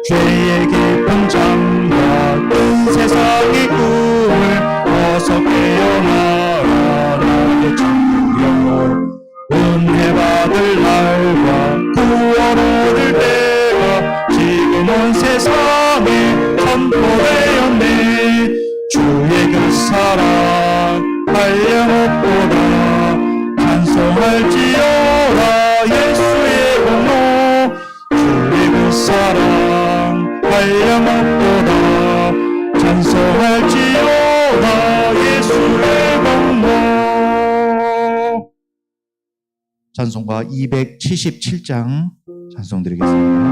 죄의 깊은 잠과 큰 세상의 꿈을 어서 깨어나라. 나도 천국이여 은혜 받을 날과 구원 얻을 때가 지금은 세상에 선포되었네. 주의 그 사랑 한량없도다. 찬송할지어다 예수의 공로. 주의 그 사랑 한량없도다. 찬송할지어다 예수의 공로. 찬송가 277장 찬송 드리겠습니다.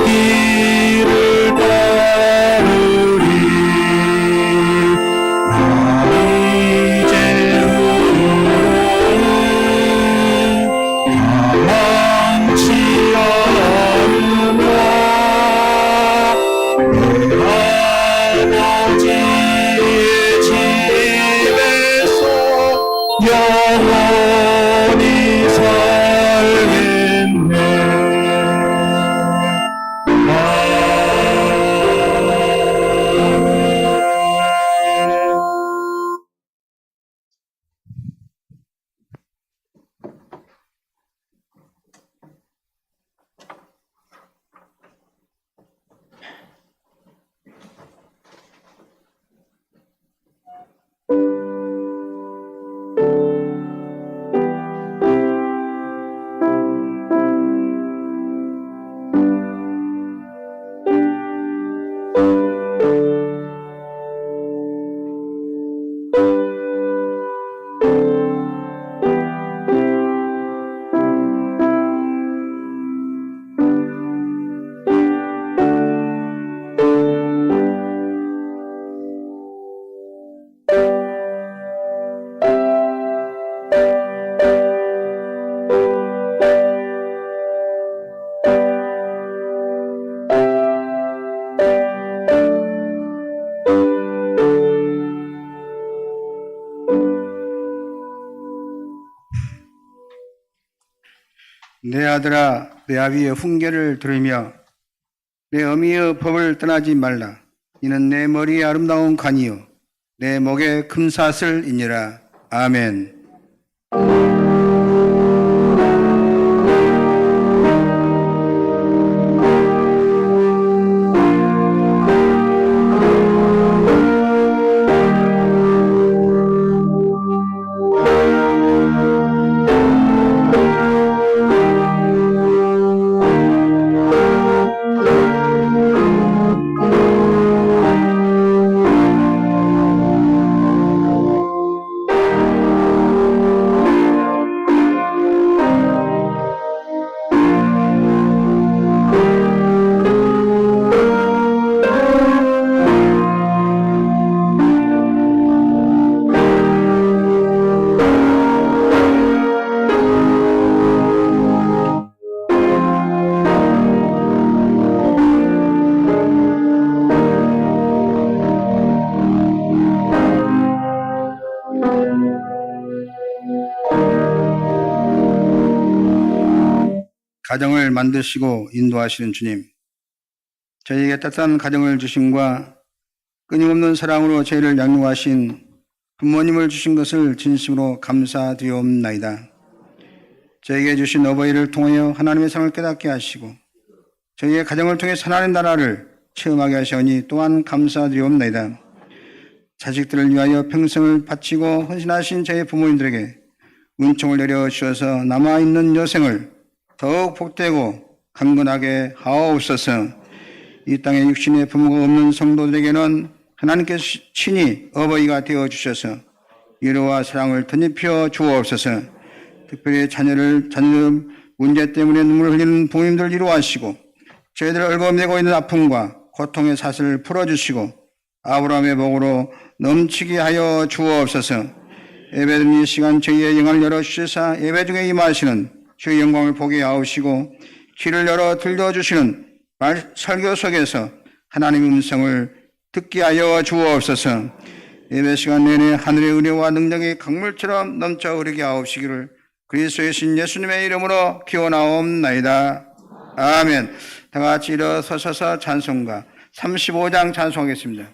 이를 따르리. 나는 이제부로는 망치 않으며 내 아버지의 집에서 영원히 살겠네. 내 아들아, 내 아비의 훈계를 들으며 내 어미의 법을 떠나지 말라. 이는 내 머리의 아름다운 관이요 내 목의 금사슬이니라. 아멘. 가정을 만드시고 인도하시는 주님, 저희에게 따뜻한 가정을 주심과 끊임없는 사랑으로 저희를 양육하신 부모님을 주신 것을 진심으로 감사드리옵나이다. 저에게 주신 어버이를 통하여 하나님의 사랑을 깨닫게 하시고 저희의 가정을 통해 하나님의 나라를 체험하게 하시오니 또한 감사드리옵나이다. 자식들을 위하여 평생을 바치고 헌신하신 저희 부모님들에게 은총을 내려주셔서 남아있는 여생을 더욱 복되고 강건하게 하옵소서. 이 땅에 육신의 부모가 없는 성도들에게는 하나님께서 친히 어버이가 되어주셔서 위로와 사랑을 덧입혀 주옵소서. 특별히 자녀 문제 때문에 눈물을 흘리는 부모님들 위로하시고 저희들 얽어매고 있는 아픔과 고통의 사슬을 풀어주시고 아브라함의 복으로 넘치게 하여 주옵소서. 예배드리는 이 시간 저희의 영을 열어주셔서 예배 중에 임하시는 주의 영광을 보게 하옵시고 귀를 열어 들려주시는 설교 속에서 하나님의 음성을 듣게 하여 주옵소서. 예배 시간 내내 하늘의 은혜와 능력이 강물처럼 넘쳐 흐르게 하옵시기를 그리스도의 신 예수님의 이름으로 기원하옵나이다. 아멘. 다 같이 일어서셔서 찬송가 35장 찬송하겠습니다.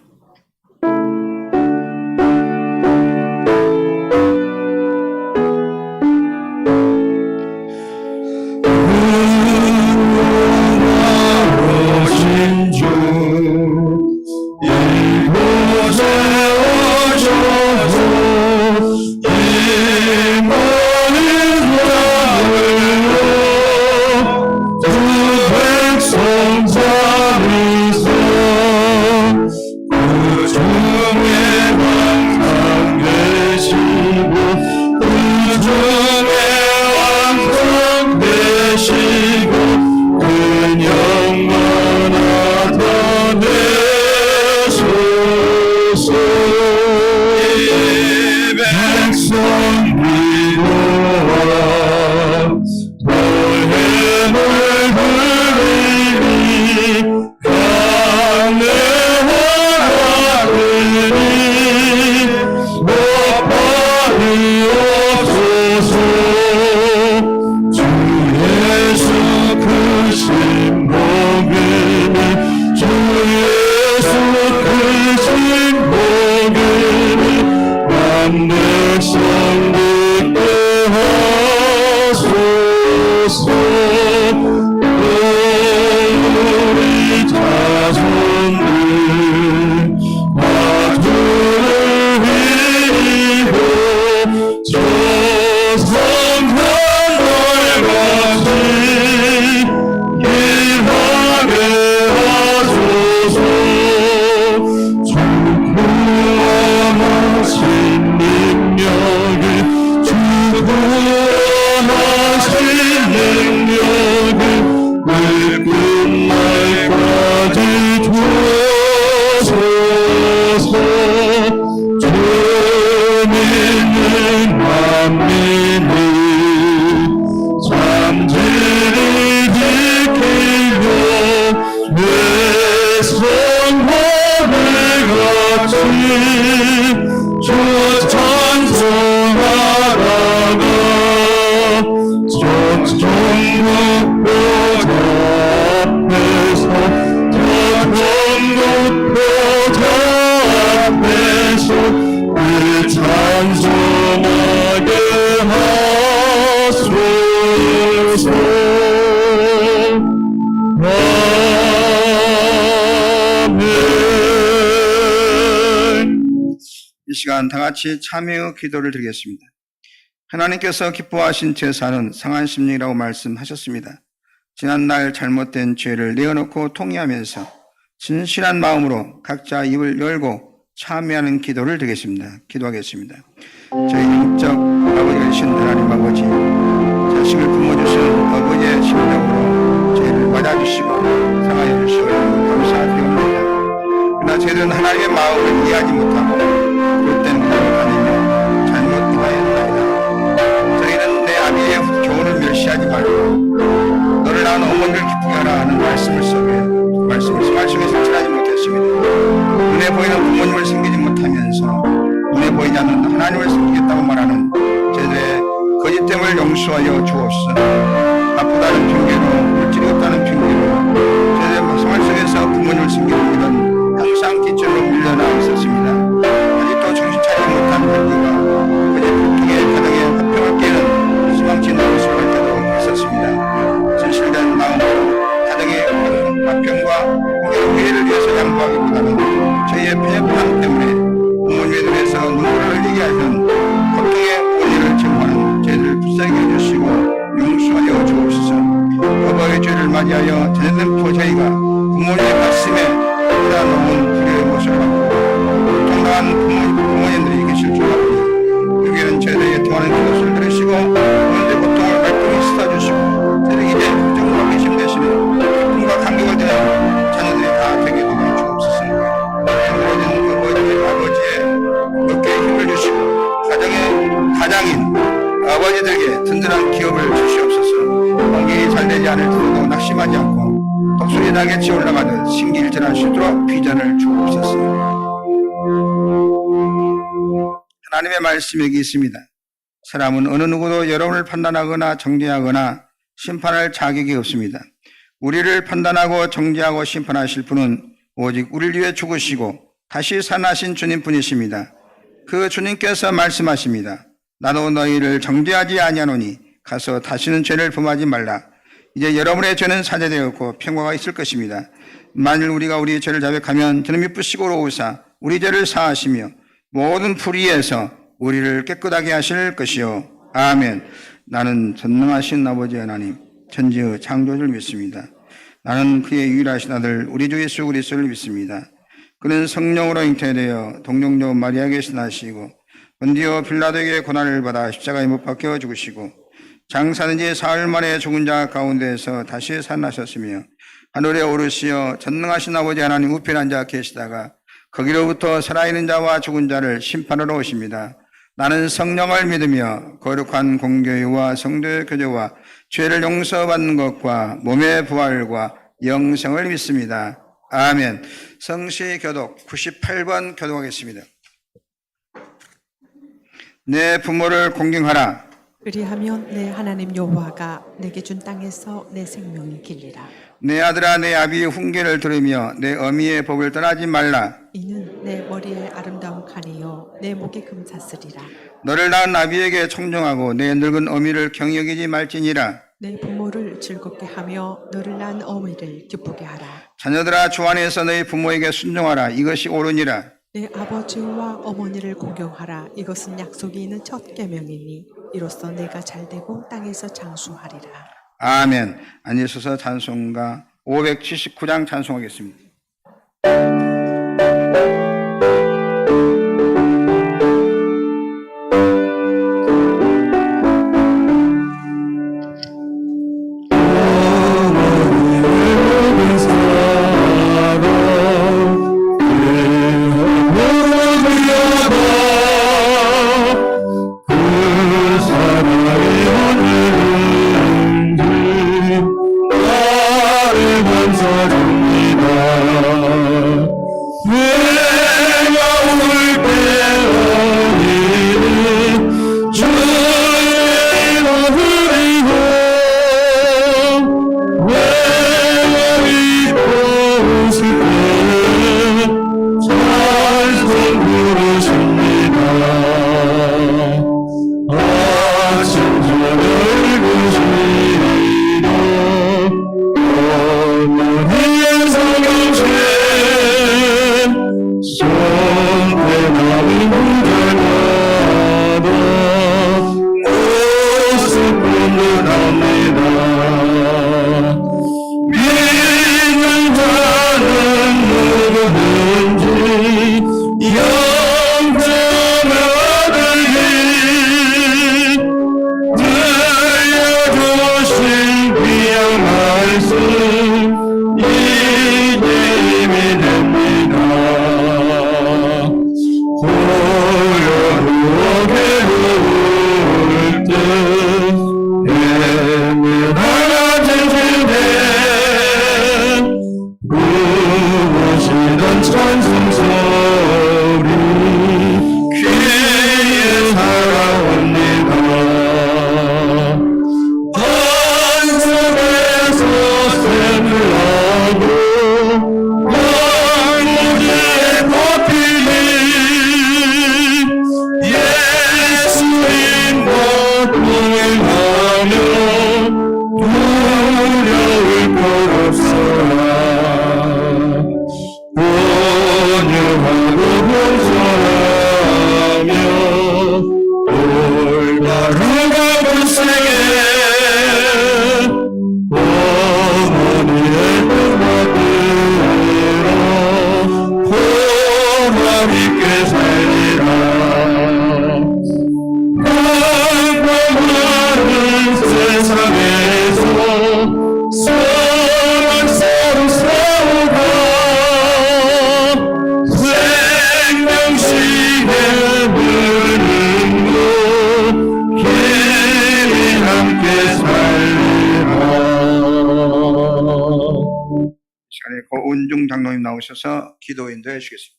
주 찬송하라가 전국 보좌 앞에서 전국 보좌 앞에서 그 찬송하게 하소서. 이 시간 다 같이 참여 기도를 드리겠습니다. 하나님께서 기뻐하신 제사는 상한 심령이라고 말씀하셨습니다. 지난날 잘못된 죄를 내어놓고 통회하면서 진실한 마음으로 각자 입을 열고 참여하는 기도를 드리겠습니다. 기도하겠습니다. 저희 영적 아버지가 되신 하나님 아버지, 자식을 품어주신 아버지의 심령으로 죄를 맞아주시고 상하여 주시고 감사드립니다. 그러나 저희들은 하나님의 마음을 이해하지 못하고 그럴 때는 아니며 잘못 이해하였나이다. 저희는 내 아비의 교훈을 멸시하지 말고 너를 낳은 어머니를 기쁘게 하라 하는 말씀을 실천하지 못했습니다. 눈에 보이는 부모님을 섬기지 못하면서 눈에 보이지 않는 하나님을 섬기겠다고 말하는 저희들의 거짓됨을 용서하여 주옵소서. 아프다는 핑계로 물질이 없다는 핑계로 저희들의 생활 속에서 부모님을 섬기는 일은 항상 기절로 밀려나와 있었습니다. 아직도 정신 차리지 못한 별리가 그저 불통의 가정에 화평을 깨는 희망치 있는 모습을 할 때도 있었습니다. 진실된 마음으로 가정의 화평과 회의를 위해서 양보하기보다는 저희의 편협함 때문에 부모님의 눈에서 눈물을 흘리게 하는 고통의 원인을 제공하는 저희들을 불쌍히 해주시고 용서하여 주옵소서. 여보의 죄를 맞이하여 자녀된 저희가 부모님의 가슴에 놓은 불의의 모습을 하고 고통당한 부모님들이 계실 줄 알고 여기에는 저희들에게 통하는 기도를 들으시고 오늘의 고통을 말끔히 씻어주시고 저희들이 이제 걱정과 계심 대신에 기쁨과 감격을 드는 자녀들이 다 되게 되게 주옵소서. 아버지의 어깨에 힘을 주시고 가장인 아버지들에게 든든한 기업을 주시옵소서. 공격이 잘 되지 않을 때도 낙심하지 않고 독수리 낙에 올라가듯 신기일전할 수 있도록 비전을 주옵소서. 하나님의 말씀이 여기 있습니다. 사람은 어느 누구도 여러분을 판단하거나 정죄하거나 심판할 자격이 없습니다. 우리를 판단하고 정죄하고 심판하실 분은 오직 우리를 위해 죽으시고 다시 살아나신 주님뿐이십니다. 그 주님께서 말씀하십니다. 나도 너희를 정죄하지 아니하노니 가서 다시는 죄를 범하지 말라. 이제 여러분의 죄는 사죄되었고 평화가 있을 것입니다. 만일 우리가 우리의 죄를 자백하면 저는 미쁘시고 오사 우리 죄를 사하시며 모든 불의에서 우리를 깨끗하게 하실 것이요. 아멘. 나는 전능하신 아버지 하나님 천지의 창조주를 믿습니다. 나는 그의 유일하신 아들 우리 주 예수 그리스도를 믿습니다. 그는 성령으로 잉태되어 동정녀 마리아에게 나시고 본디오 빌라도에게 고난을 받아 십자가에 못 박혀 죽으시고 장사된 지 사흘 만에 죽은 자 가운데에서 다시 살아나셨으며 하늘에 오르시어 전능하신 아버지 하나님 우편에 앉아 계시다가 거기로부터 살아있는 자와 죽은 자를 심판하러 오십니다. 나는 성령을 믿으며 거룩한 공교회와 성도의 교제와 죄를 용서받는 것과 몸의 부활과 영생을 믿습니다. 아멘. 성시 교독 98번 교독하겠습니다. 내 부모를 공경하라. 그리하면 내 하나님 여호와가 내게 준 땅에서 내 생명이 길리라. 내 아들아 내 아비의 훈계를 들으며 내 어미의 법을 떠나지 말라. 이는 내 머리에 아름다운 칼이요 내 목에 금사슬이라. 너를 낳은 아비에게 청종하고 내 늙은 어미를 경히 여기지 말지니라. 내 부모를 즐겁게 하며 너를 낳은 어미를 기쁘게 하라. 자녀들아 주 안에서 너희 부모에게 순종하라. 이것이 옳으니라. 내 아버지와 어머니를 공경하라. 이것은 약속이 있는 첫 계명이니 이로써 내가 잘되고 땅에서 장수하리라. 아멘. 앉으셔서 찬송가 579장 찬송하겠습니다. 감사합니다. 조은중 장로님 나오셔서 기도 인도해 주시겠습니다.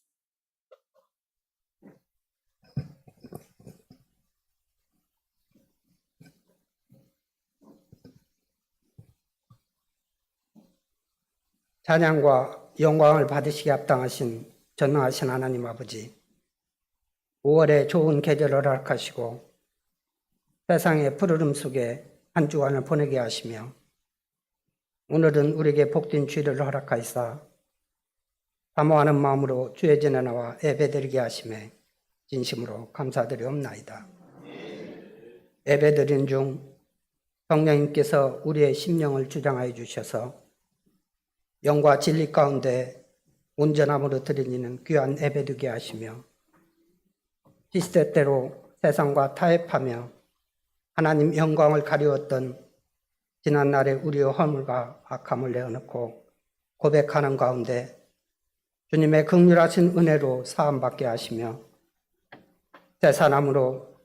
찬양과 영광을 받으시기 합당하신 전능하신 하나님 아버지, 5월의 좋은 계절을 허락하시고 세상의 푸르름 속에 한 주간을 보내게 하시며 오늘은 우리에게 복된 주일을 허락하시사 사모하는 마음으로 주의 전에 나와 예배드리게 하심에 진심으로 감사드리옵나이다. 예배드린 중 성령님께서 우리의 심령을 주장하여 주셔서 영과 진리 가운데 온전함으로 드리는 귀한 예배되게 하시며 시시때때로 세상과 타협하며 하나님 영광을 가리웠던 지난날의 우리의 허물과 악함을 내어놓고 고백하는 가운데 주님의 긍휼하신 은혜로 사함받게 하시며 새 사람으로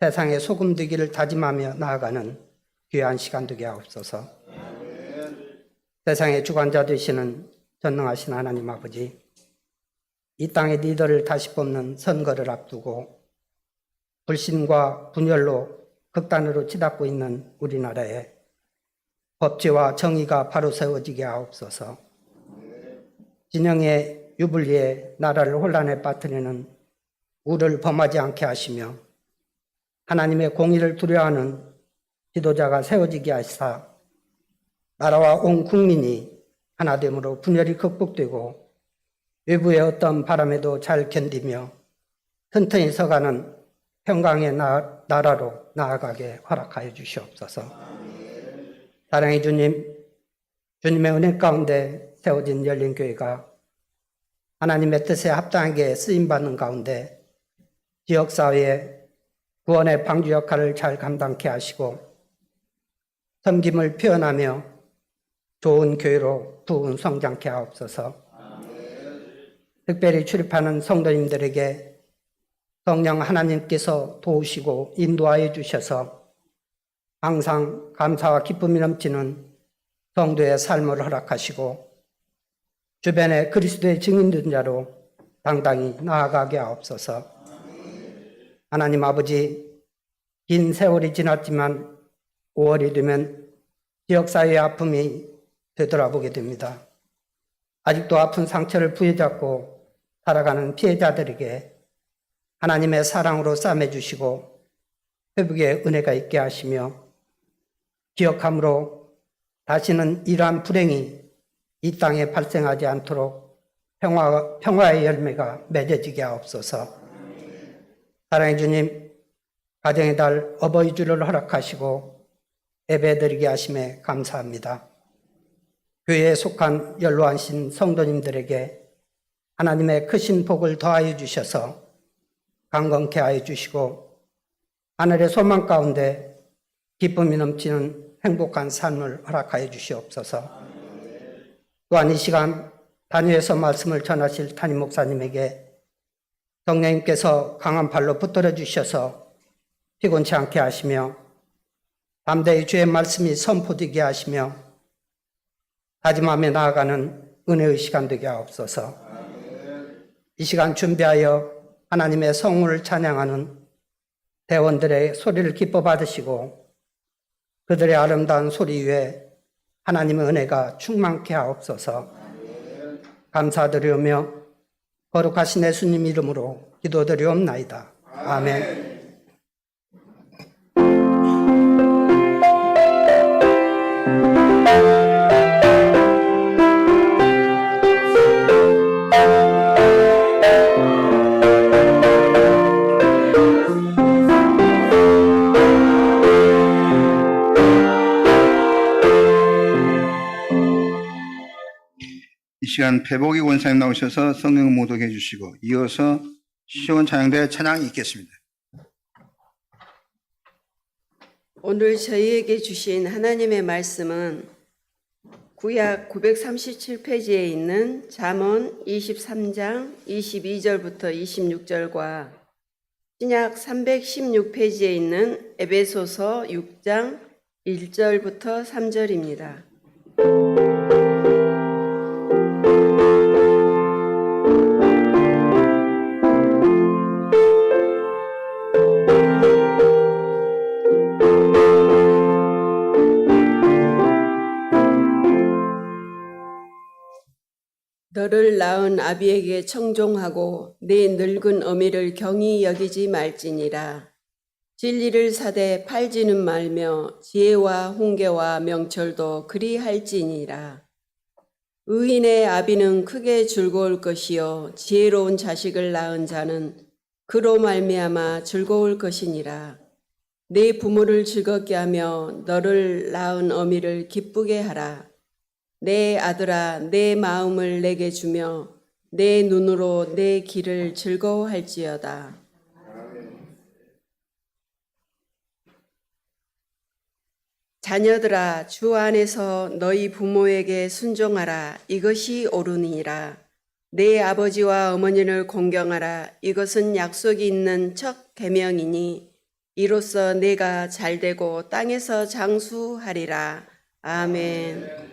세상의 소금 되기를 다짐하며 나아가는 귀한 시간 되게 하옵소서. 세상의 주관자 되시는 전능하신 하나님 아버지, 이 땅의 리더를 다시 뽑는 선거를 앞두고 불신과 분열로 극단으로 치닫고 있는 우리나라에 법치와 정의가 바로 세워지게 하옵소서. 진영의 유불리에 나라를 혼란에 빠뜨리는 우를 범하지 않게 하시며 하나님의 공의를 두려워하는 지도자가 세워지게 하시사 나라와 온 국민이 하나됨으로 분열이 극복되고 외부의 어떤 바람에도 잘 견디며 튼튼히 서가는 평강의 나라로 나아가게 허락하여 주시옵소서. 사랑의 주님, 주님의 은혜 가운데 세워진 열린교회가 하나님의 뜻에 합당하게 쓰임받는 가운데 지역사회의 구원의 방주 역할을 잘 감당케 하시고 섬김을 표현하며 좋은 교회로 부흥 성장케 하옵소서. 특별히 출입하는 성도님들에게 성령 하나님께서 도우시고 인도하여 주셔서 항상 감사와 기쁨이 넘치는 성도의 삶을 허락하시고 주변에 그리스도의 증인된 자로 당당히 나아가게 하옵소서. 하나님 아버지, 긴 세월이 지났지만 5월이 되면 지역사회의 아픔이 되돌아보게 됩니다. 아직도 아픈 상처를 부여잡고 살아가는 피해자들에게 하나님의 사랑으로 싸매주시고 회복의 은혜가 있게 하시며 기억함으로 다시는 이러한 불행이 이 땅에 발생하지 않도록 평화의 열매가 맺어지게 하옵소서. 사랑의 주님, 가정의 달 어버이 주를 허락하시고 예배드리게 하심에 감사합니다. 교회에 속한 연로하신 성도님들에게 하나님의 크신 복을 더하여 주셔서 강건케 하여 주시고 하늘의 소망 가운데 기쁨이 넘치는 행복한 삶을 허락하여 주시옵소서. 또한 이 시간 단위에서 말씀을 전하실 담임 목사님에게 성령님께서 강한 발로 붙들어 주셔서 피곤치 않게 하시며 담대히 주의 말씀이 선포되게 하시며 다짐하며 나아가는 은혜의 시간 되게 하옵소서. 이 시간 준비하여 하나님의 성물을 찬양하는 대원들의 소리를 기뻐 받으시고 그들의 아름다운 소리 위에 하나님의 은혜가 충만케 하옵소서. 감사드리오며 거룩하신 예수님 이름으로 기도드리옵나이다. 아멘. 이 시간 배복이 원사님 나오셔서 성령 모독해 주시고 이어서 시원 찬양대 찬양이 있겠습니다. 오늘 저희에게 주신 하나님의 말씀은 구약 937페이지에 있는 잠언 23장 22절부터 26절과 신약 316페이지에 있는 에베소서 6장 1절부터 3절입니다. 너를 낳은 아비에게 청종하고 내 늙은 어미를 경히 여기지 말지니라. 진리를 사되 팔지는 말며 지혜와 훈계와 명철도 그리할지니라. 의인의 아비는 크게 즐거울 것이요 지혜로운 자식을 낳은 자는 그로 말미암아 즐거울 것이니라. 내 부모를 즐겁게 하며 너를 낳은 어미를 기쁘게 하라. 내 아들아 내 마음을 내게 주며 내 눈으로 내 길을 즐거워할지어다. 자녀들아 주 안에서 너희 부모에게 순종하라. 이것이 옳으니라. 내 아버지와 어머니를 공경하라. 이것은 약속이 있는 첫 계명이니 이로써 내가 잘되고 땅에서 장수하리라. 아멘.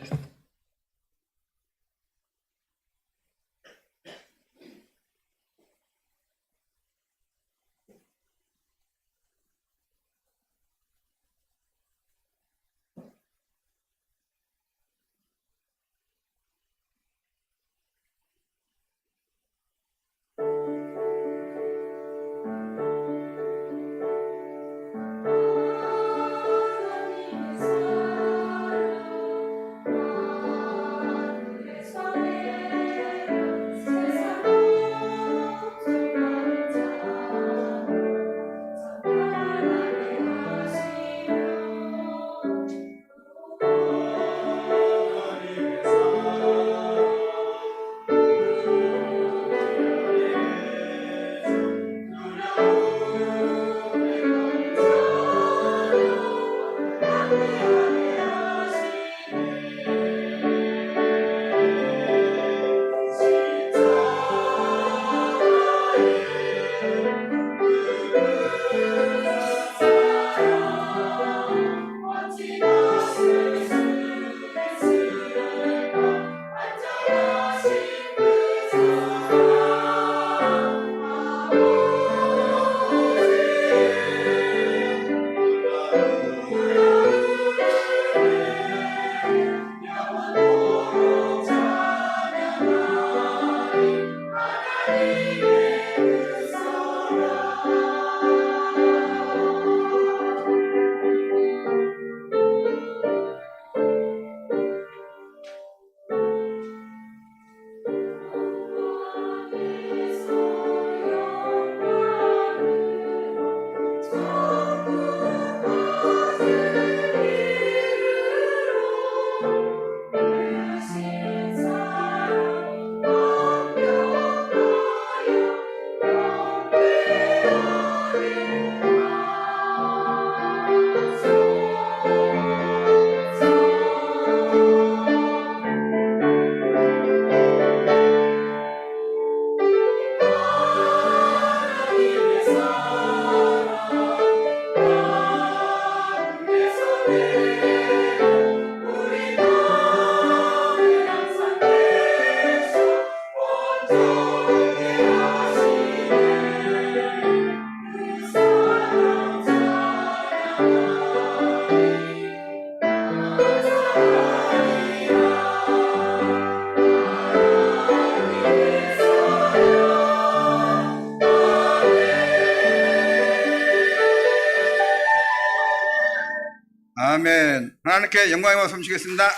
아멘. 하나님께 영광의 말씀 드리겠습니다.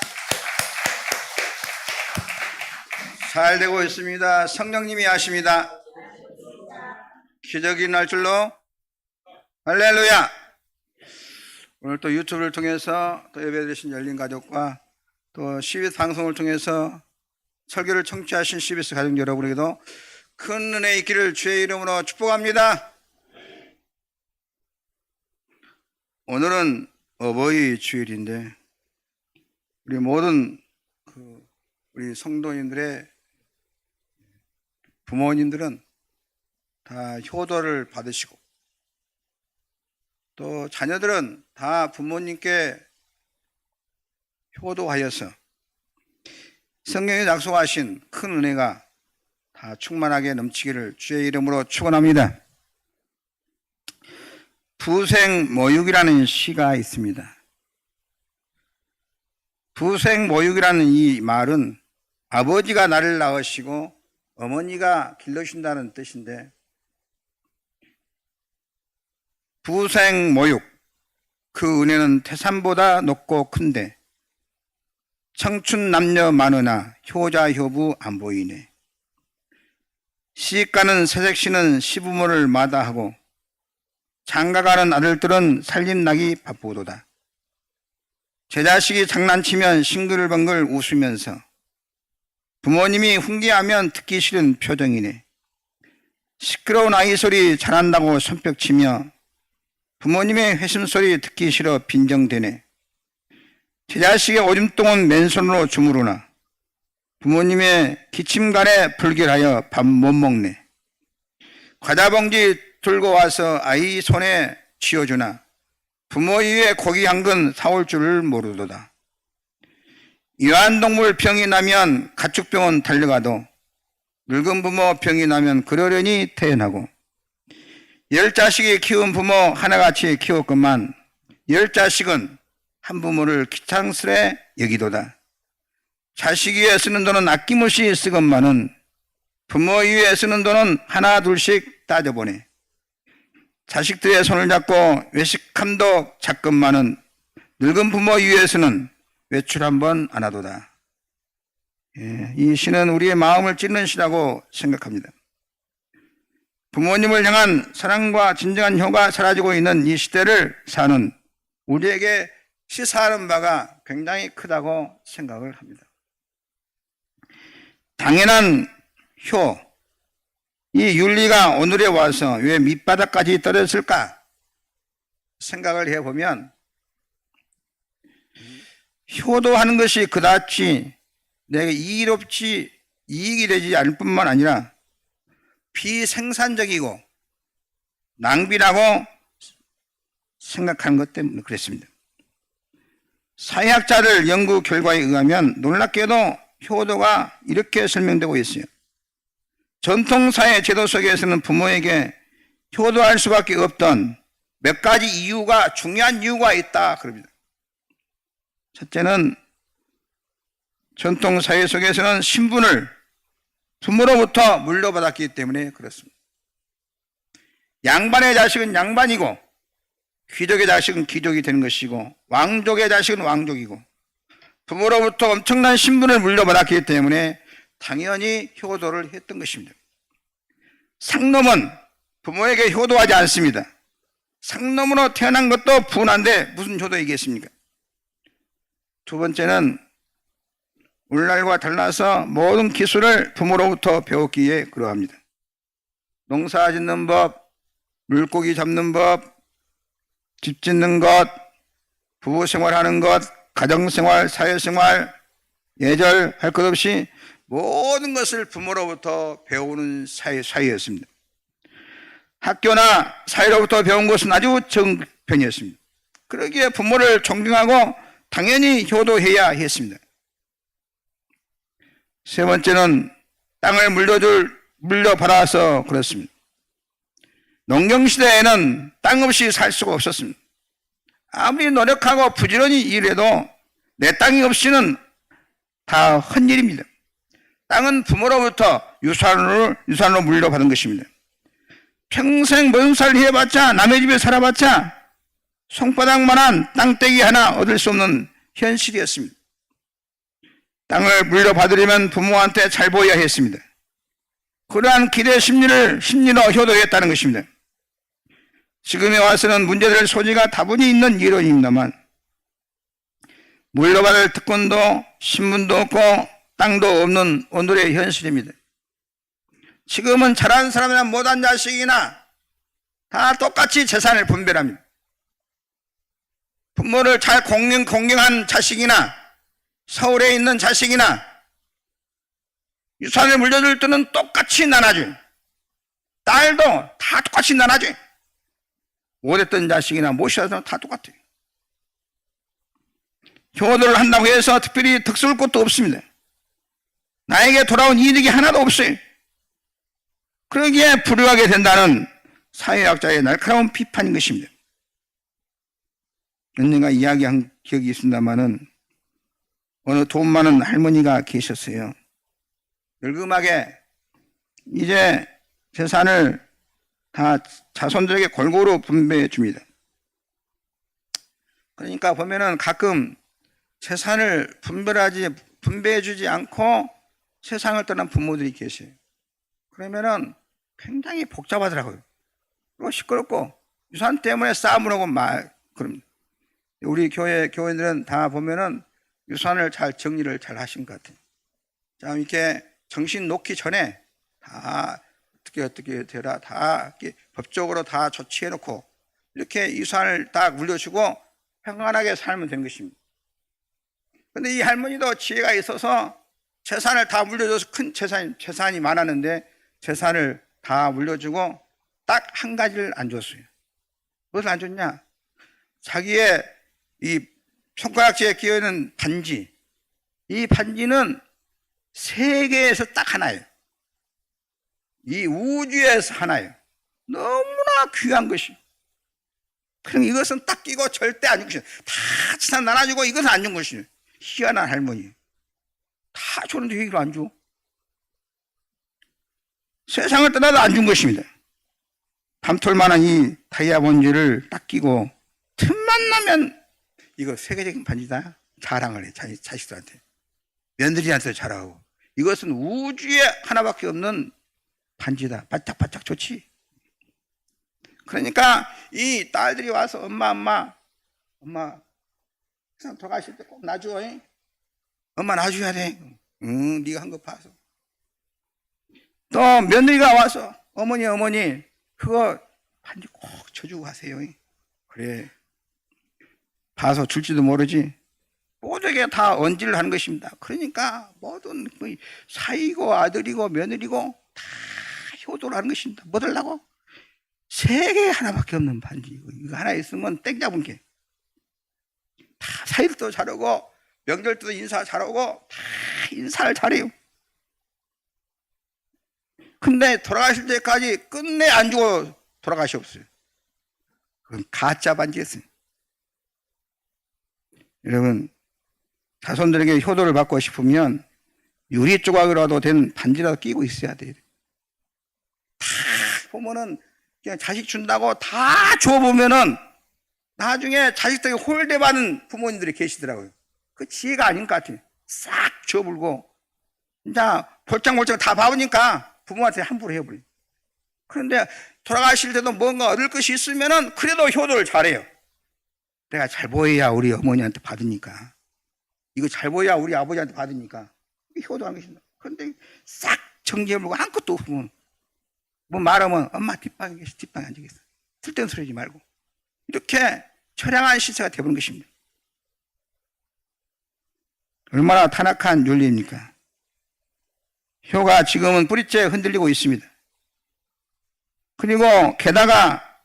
잘 되고 있습니다. 성령님이 하십니다. 기적이 날 줄로 할렐루야. 오늘 또 유튜브를 통해서 또 예배드리신 열린가족과 또 CBS 방송을 통해서 설교를 청취하신 CBS 가족 여러분에게도 큰 은혜 있기를 주의 이름으로 축복합니다. 오늘은 어버이 주일인데 우리 모든 우리 성도님들의 부모님들은 다 효도를 받으시고 또 자녀들은 다 부모님께 효도하여서 성경에 약속하신 큰 은혜가 다 충만하게 넘치기를 주의 이름으로 축원합니다. 부생모육이라는 시가 있습니다. 부생모육이라는 이 말은 아버지가 나를 낳으시고 어머니가 길러준다는 뜻인데, 부생 모육, 그 은혜는 태산보다 높고 큰데 청춘 남녀 많으나 효자 효부 안 보이네. 시집가는 새색시는 시부모를 마다하고 장가가는 아들들은 살림나기 바쁘도다. 제 자식이 장난치면 싱글벙글 웃으면서 부모님이 훈계하면 듣기 싫은 표정이네. 시끄러운 아이 소리 잘한다고 손뼉치며 부모님의 회심소리 듣기 싫어 빈정대네. 제 자식의 오줌똥은 맨손으로 주무르나 부모님의 기침간에 불결하여 밥 못 먹네. 과자봉지 들고 와서 아이 손에 쥐어주나 부모 위에 고기 한 근 사올 줄을 모르도다. 유한동물 병이 나면 가축병원 달려가도 늙은 부모 병이 나면 그러려니 태어나고, 10자식이 키운 부모 하나같이 키웠건만 10자식은 한 부모를 귀찮스레 여기도다. 자식 위에 쓰는 돈은 아낌없이 쓰건만은 부모 위에 쓰는 돈은 하나 둘씩 따져보네. 자식들의 손을 잡고 외식함도 작건만은 늙은 부모 위에서는 외출 한번 안 하도다. 이 시는 우리의 마음을 찢는 시라고 생각합니다. 부모님을 향한 사랑과 진정한 효가 사라지고 있는 이 시대를 사는 우리에게 시사하는 바가 굉장히 크다고 생각을 합니다. 당연한 효, 이 윤리가 오늘에 와서 왜 밑바닥까지 떨어졌을까 생각을 해보면, 효도하는 것이 그다지 내게 이익이 되지 않을 뿐만 아니라 비생산적이고 낭비라고 생각하는 것 때문에 그랬습니다. 사회학자들 연구 결과에 의하면 놀랍게도 효도가 이렇게 설명되고 있어요. 전통사회 제도 속에서는 부모에게 효도할 수밖에 없던 몇 가지 이유가, 중요한 이유가 있다 그럽니다. 첫째는 전통사회 속에서는 신분을 부모로부터 물려받았기 때문에 그렇습니다. 양반의 자식은 양반이고 귀족의 자식은 귀족이 되는 것이고 왕족의 자식은 왕족이고, 부모로부터 엄청난 신분을 물려받았기 때문에 당연히 효도를 했던 것입니다. 상놈은 부모에게 효도하지 않습니다. 상놈으로 태어난 것도 분한데 무슨 효도이겠습니까? 두 번째는 오늘날과 달라서 모든 기술을 부모로부터 배웠기에 그러합니다. 농사 짓는 법, 물고기 잡는 법, 집 짓는 것, 부부 생활하는 것, 가정생활, 사회생활, 예절 할 것 없이 모든 것을 부모로부터 배우는 사회였습니다. 학교나 사회로부터 배운 것은 아주 적은 편이었습니다. 그러기에 부모를 존경하고 당연히 효도해야 했습니다. 세 번째는 땅을 물려받아서 그렇습니다. 농경시대에는 땅 없이 살 수가 없었습니다. 아무리 노력하고 부지런히 일해도 내 땅이 없이는 다 헛일입니다. 땅은 부모로부터 유산으로 물려받은 것입니다. 평생 모성살 해봤자, 남의 집에 살아봤자 손바닥만한 땅떼기 하나 얻을 수 없는 현실이었습니다. 땅을 물려받으려면 부모한테 잘 보여야 했습니다. 그러한 기대 심리로 효도했다는 것입니다. 지금에 와서는 문제될 소지가 다분히 있는 이론입니다만, 물려받을 특권도 신분도 없고 땅도 없는 오늘의 현실입니다. 지금은 잘하는 사람이나 못한 자식이나 다 똑같이 재산을 분배합니다. 부모를 잘 공경한 자식이나 서울에 있는 자식이나 유산을 물려줄 때는 똑같이 나눠줘요. 딸도 다 똑같이 나눠줘요. 못했던 자식이나 못이라도 다 똑같아요. 효도를 한다고 해서 특별히 득스러울 것도 없습니다. 나에게 돌아온 이득이 하나도 없어요. 그러기에 불효하게 된다는 사회학자의 날카로운 비판인 것입니다. 언젠가 이야기한 기억이 있습니다마는 어느 돈 많은 할머니가 계셨어요. 늙음하게 이제 재산을 다 자손들에게 골고루 분배해 줍니다. 그러니까 보면은 가끔 재산을 분배해 주지 않고 세상을 떠난 부모들이 계세요. 그러면은 굉장히 복잡하더라고요. 그리고 시끄럽고 유산 때문에 싸움을 하고 그럽니다. 우리 교회들은 다 보면은 유산을 잘 정리를 잘 하신 것 같아요. 자, 이렇게 정신 놓기 전에 다 어떻게 되라 다 이렇게 법적으로 다 조치해 놓고 이렇게 유산을 딱 물려주고 평안하게 살면 되는 것입니다. 그런데 이 할머니도 지혜가 있어서 재산을 다 물려줘서 큰 재산이 많았는데 재산을 다 물려주고 딱 한 가지를 안 줬어요. 무엇을 안 줬냐? 자기의 이 손가락질에 끼어있는 반지, 이 반지는 세계에서 딱 하나예요. 이 우주에서 하나예요. 너무나 귀한 것이. 그럼 이것은 딱 끼고 절대 안 준 것이에요. 다 재산 나눠주고 이것은 안 준 것이에요. 희한한 할머니. 다 줬는데 왜 이걸 안 줘? 세상을 떠나도 안 준 것입니다. 밤톨만한 이 다이아몬드를 딱 끼고 틈만 나면 이거 세계적인 반지다 자랑을 해. 자식들한테. 며느리한테 자랑하고. 이것은 우주에 하나밖에 없는 반지다. 바짝바짝 좋지. 그러니까 이 딸들이 와서 엄마 세상 돌아가실 때 꼭 놔줘. 엄마 놔줘야 돼. 네가 한 거 봐서. 또 며느리가 와서 어머니 그거 반지 꼭 줘주고 가세요. 그래. 봐서 줄지도 모르지. 모두에게 다 언질을 하는 것입니다. 그러니까 모든 사이고 아들이고 며느리고 다 효도를 하는 것입니다. 뭐 달라고? 세계에 하나밖에 없는 반지. 이거 하나 있으면 땡 잡은 게. 다 사일도 잘하고 명절 때도 인사 잘하고 다 인사를 잘해요. 근데 돌아가실 때까지 끝내 안 주고 돌아가셨어요. 그건 가짜 반지였어요. 여러분, 자손들에게 효도를 받고 싶으면 유리 조각이라도 된 반지라도 끼고 있어야 돼요. 다 보면은 그냥 자식 준다고 다 줘보면은 나중에 자식들에게 홀대받는 부모님들이 계시더라고요. 그 지혜가 아닌 것 같아요. 싹 줘불고 진짜 볼장볼장 다 봐보니까 부모한테 함부로 해버려요. 그런데 돌아가실 때도 뭔가 얻을 것이 있으면은 그래도 효도를 잘해요. 내가 잘 보여야 우리 어머니한테 받으니까. 이거 잘 보여야 우리 아버지한테 받으니까. 이게 효도하는 것입니다. 그런데 싹 정지해버리고 아무것도 없으면 뭐 말하면 엄마 뒷방에 계시 뒷방에 앉아있어. 쓸데없는 소리 하지 말고. 이렇게 처량한 시세가 되어버린 것입니다. 얼마나 타락한 윤리입니까? 효가 지금은 뿌리째 흔들리고 있습니다. 그리고 게다가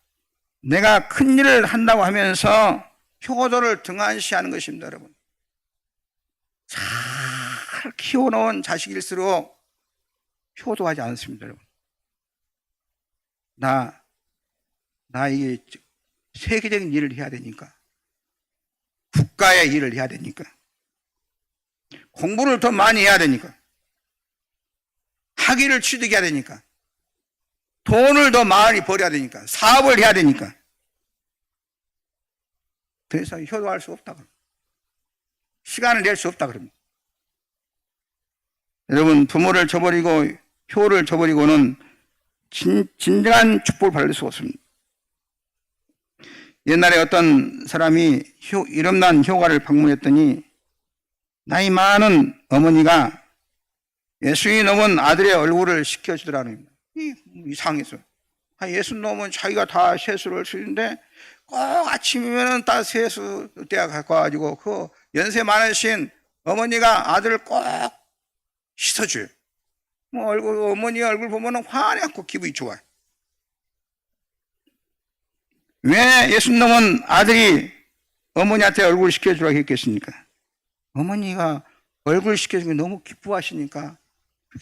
내가 큰 일을 한다고 하면서 효도를 등한시하는 것입니다, 여러분. 잘 키워놓은 자식일수록 효도하지 않습니다, 여러분. 나 이게 세계적인 일을 해야 되니까. 국가의 일을 해야 되니까. 공부를 더 많이 해야 되니까. 학위를 취득해야 되니까. 돈을 더 많이 벌여야 되니까. 사업을 해야 되니까. 더 이상 효도할 수 없다. 시간을 낼 수 없다. 그럽니다. 여러분, 부모를 저버리고 효를 저버리고는 진정한 축복을 받을 수 없습니다. 옛날에 어떤 사람이 이름난 효가를 방문했더니 나이 많은 어머니가 예순이 넘은 아들의 얼굴을 시켜주더라는 겁니다. 이상해서. 예순 넘은 자기가 다 세수를 쓰는데 꼭 아침이면 다 세수 때가 갖고 와가지고 그 연세 많으신 어머니가 아들을 꼭 씻어줘요. 뭐 어머니 얼굴 보면 환해갖고 기분이 좋아요. 왜 예순 넘은 아들이 어머니한테 얼굴 시켜주라고 했겠습니까? 어머니가 얼굴 시켜주면 너무 기뻐하시니까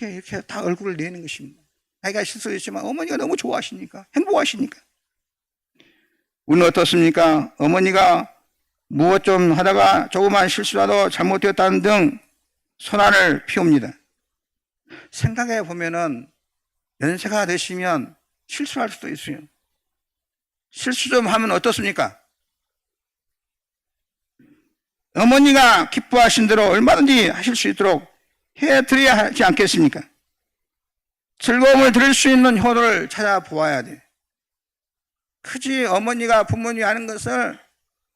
이렇게 다 얼굴을 내는 것입니다. 자기가 실수했지만 어머니가 너무 좋아하시니까, 행복하시니까. 우리는 어떻습니까? 어머니가 무엇 좀 하다가 조그만 실수라도 잘못되었다는 등 선한을 피웁니다. 생각해 보면은 연세가 되시면 실수할 수도 있어요. 실수 좀 하면 어떻습니까? 어머니가 기뻐하신 대로 얼마든지 하실 수 있도록 해드려야 하지 않겠습니까? 즐거움을 드릴 수 있는 효도를 찾아보아야 돼. 굳이 어머니가 부모님이 하는 것을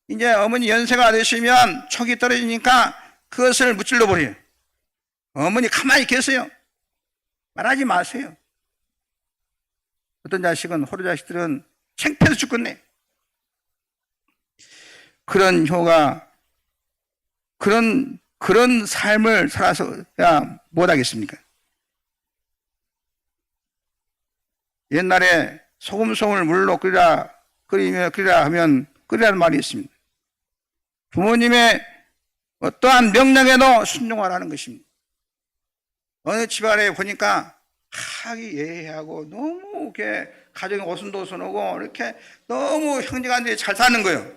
이제 어머니 연세가 되시면 촉이 떨어지니까 그것을 무찔러 버려요. 어머니 가만히 계세요. 말하지 마세요. 어떤 자식은, 호로 자식들은 창피해서 죽겠네. 그런 효가, 그런 삶을 살아서야 못하겠습니까? 옛날에 소금송을 물로 끓이라 하면 끓이라는 말이 있습니다. 부모님의 어떠한 명령에도 순종하라는 것입니다. 어느 집안에 보니까 화기애애하고 너무 이렇게 가정이 오순도순하고 이렇게 너무 형제간들이 잘 사는 거예요.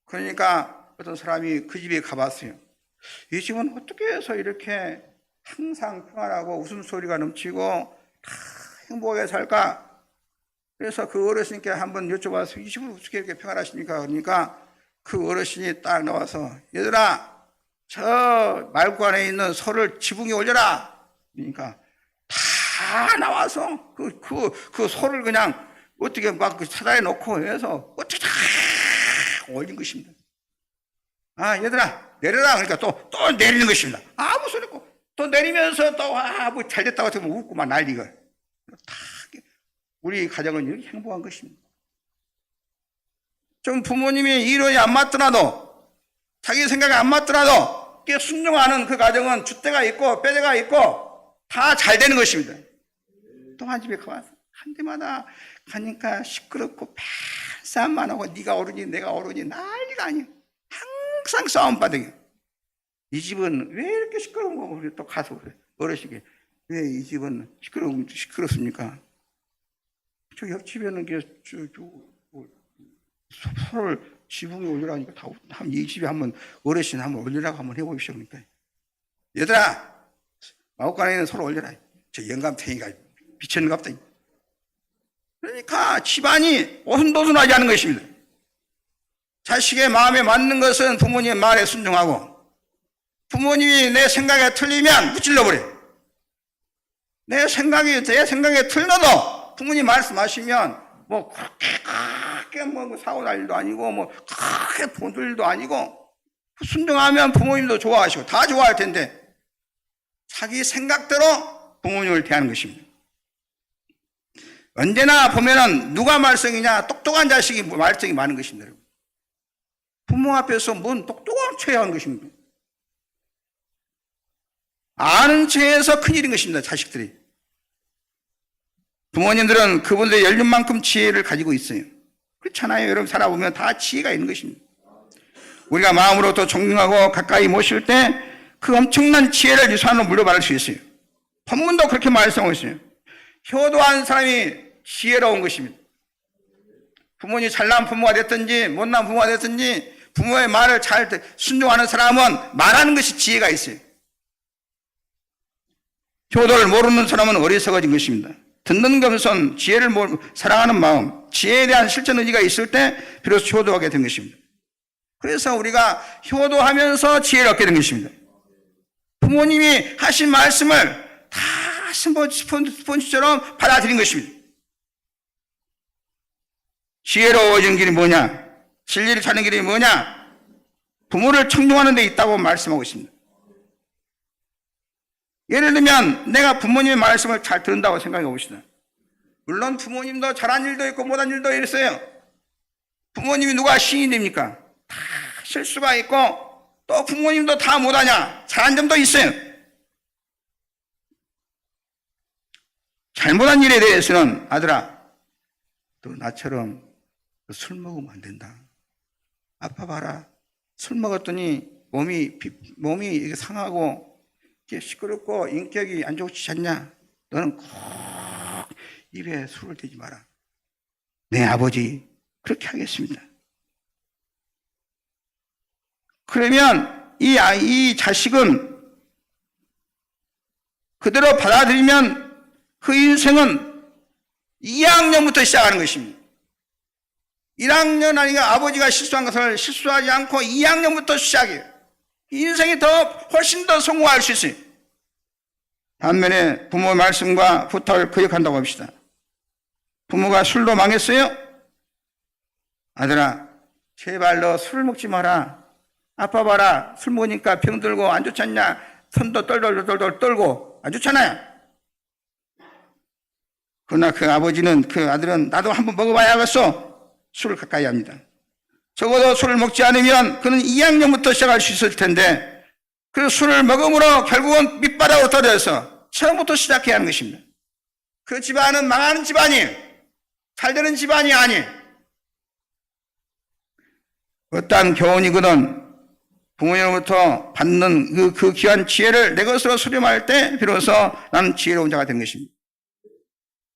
그러니까 어떤 사람이 그 집에 가봤어요. 이 집은 어떻게 해서 이렇게 항상 평안하고 웃음소리가 넘치고 다 행복하게 살까? 그래서 그 어르신께 한번 여쭤봐서 이 집은 어떻게 이렇게 평안하십니까? 그러니까 그 어르신이 딱 나와서 얘들아 저 말구 안에 있는 소를 지붕에 올려라. 그러니까 다 나와서 그 소를 그냥 어떻게 막 사다리에 놓고 해서 어떻게 다 올린 것입니다. 아 얘들아 내려라. 그러니까 또 내리는 것입니다. 아무 소리 없고 또 내리면서 또 뭐 잘됐다고 하면 웃고 막 난리가. 다 우리 가정은 이렇게 행복한 것입니다. 좀 부모님이 이론이 안 맞더라도 자기 생각이 안 맞더라도 꽤 순종하는 그 가정은 줏대가 있고 뼈대가 있고 다 잘 되는 것입니다. 또 한 집에 가서 한 데마다 가니까 시끄럽고 싸움만 하고 네가 옳으니 내가 옳으니 난리가 아니에요. 항상 싸움 바닥이에요. 이 집은 왜 이렇게 시끄러운 거? 우리 또 가서 어르신께 왜 이 집은 시끄럽습니까? 저 옆집에는 소를 지붕에 올리라니까 이 집에 한번 어르신 한번 올리라고 한번 해보십시오. 그러니까 얘들아 마구간에 있는 소를 올려라. 저 영감탱이가 미쳤는갑다. 그러니까 집안이 오순도순하지 않은 것입니다. 자식의 마음에 맞는 것은 부모님의 말에 순종하고 부모님이 내 생각에 틀리면 무찔러버려. 내 생각에 틀려도 부모님 말씀하시면 뭐 그렇게 뭐 사고 날 일도 아니고 뭐 그렇게 돈 들 일도 아니고 순종하면 부모님도 좋아하시고 다 좋아할 텐데 자기 생각대로 부모님을 대하는 것입니다. 언제나 보면은 누가 말썽이냐 똑똑한 자식이 말썽이 많은 것입니다. 여러분. 부모 앞에서 뭔 똑똑한 척 해야 하는 것입니다. 아는 척해서 큰일인 것입니다. 자식들이. 부모님들은 그분들의 연륜만큼 지혜를 가지고 있어요. 그렇잖아요. 여러분 살아보면 다 지혜가 있는 것입니다. 우리가 마음으로 또 존경하고 가까이 모실 때 그 엄청난 지혜를 유산으로 물려받을 수 있어요. 본문도 그렇게 말씀하고 있어요. 효도한 사람이 지혜로운 것입니다. 부모님 잘난 부모가 됐든지 못난 부모가 됐든지 부모의 말을 잘 순종하는 사람은 말하는 것이 지혜가 있어요. 효도를 모르는 사람은 어리석어진 것입니다. 듣는 겸손, 지혜를 사랑하는 마음, 지혜에 대한 실천 의지가 있을 때 비로소 효도하게 된 것입니다. 그래서 우리가 효도하면서 지혜를 얻게 된 것입니다. 부모님이 하신 말씀을 다 스펀지처럼 받아들인 것입니다. 지혜로워진 길이 뭐냐? 진리를 찾는 길이 뭐냐? 부모를 청종하는 데 있다고 말씀하고 있습니다. 예를 들면 내가 부모님의 말씀을 잘 들은다고 생각해 봅시다. 물론 부모님도 잘한 일도 있고 못한 일도 있어요. 부모님이 누가 신이 됩니까? 다 실수가 있고 또 부모님도 다 못하냐? 잘한 점도 있어요. 잘못한 일에 대해서는 아들아 또 나처럼 술 먹으면 안 된다. 아빠 봐라. 술 먹었더니 몸이 이게 상하고 시끄럽고 인격이 안 좋지 않냐? 너는 꼭 입에 술을 대지 마라. 내 아버지 그렇게 하겠습니다. 그러면 이 자식은 그대로 받아들이면 그 인생은 2학년부터 시작하는 것입니다. 1학년 아니가 아버지가 실수한 것을 실수하지 않고 2학년부터 시작해요. 인생이 훨씬 더 성공할 수 있어요. 반면에 부모의 말씀과 부탁을 거역한다고 합시다. 부모가 술로 망했어요? 아들아, 제발 너 술 먹지 마라. 아빠 봐라. 술 먹으니까 병들고 안 좋지 않냐? 손도 떨떨 떨고 안 좋잖아요. 그러나 그 아버지는, 그 아들은 나도 한번 먹어봐야겠어. 술을 가까이 합니다. 적어도 술을 먹지 않으면 그는 2학년부터 시작할 수 있을 텐데 그 술을 먹음으로 결국은 밑바닥으로 떨어져서 처음부터 시작해야 하는 것입니다. 그 집안은 망하는 집안이에요. 잘 되는 집안이 아니에요. 어떠한 교훈이거든 부모님으로부터 받는 그 귀한 지혜를 내 것으로 수렴할 때 비로소 나는 지혜로운 자가 된 것입니다.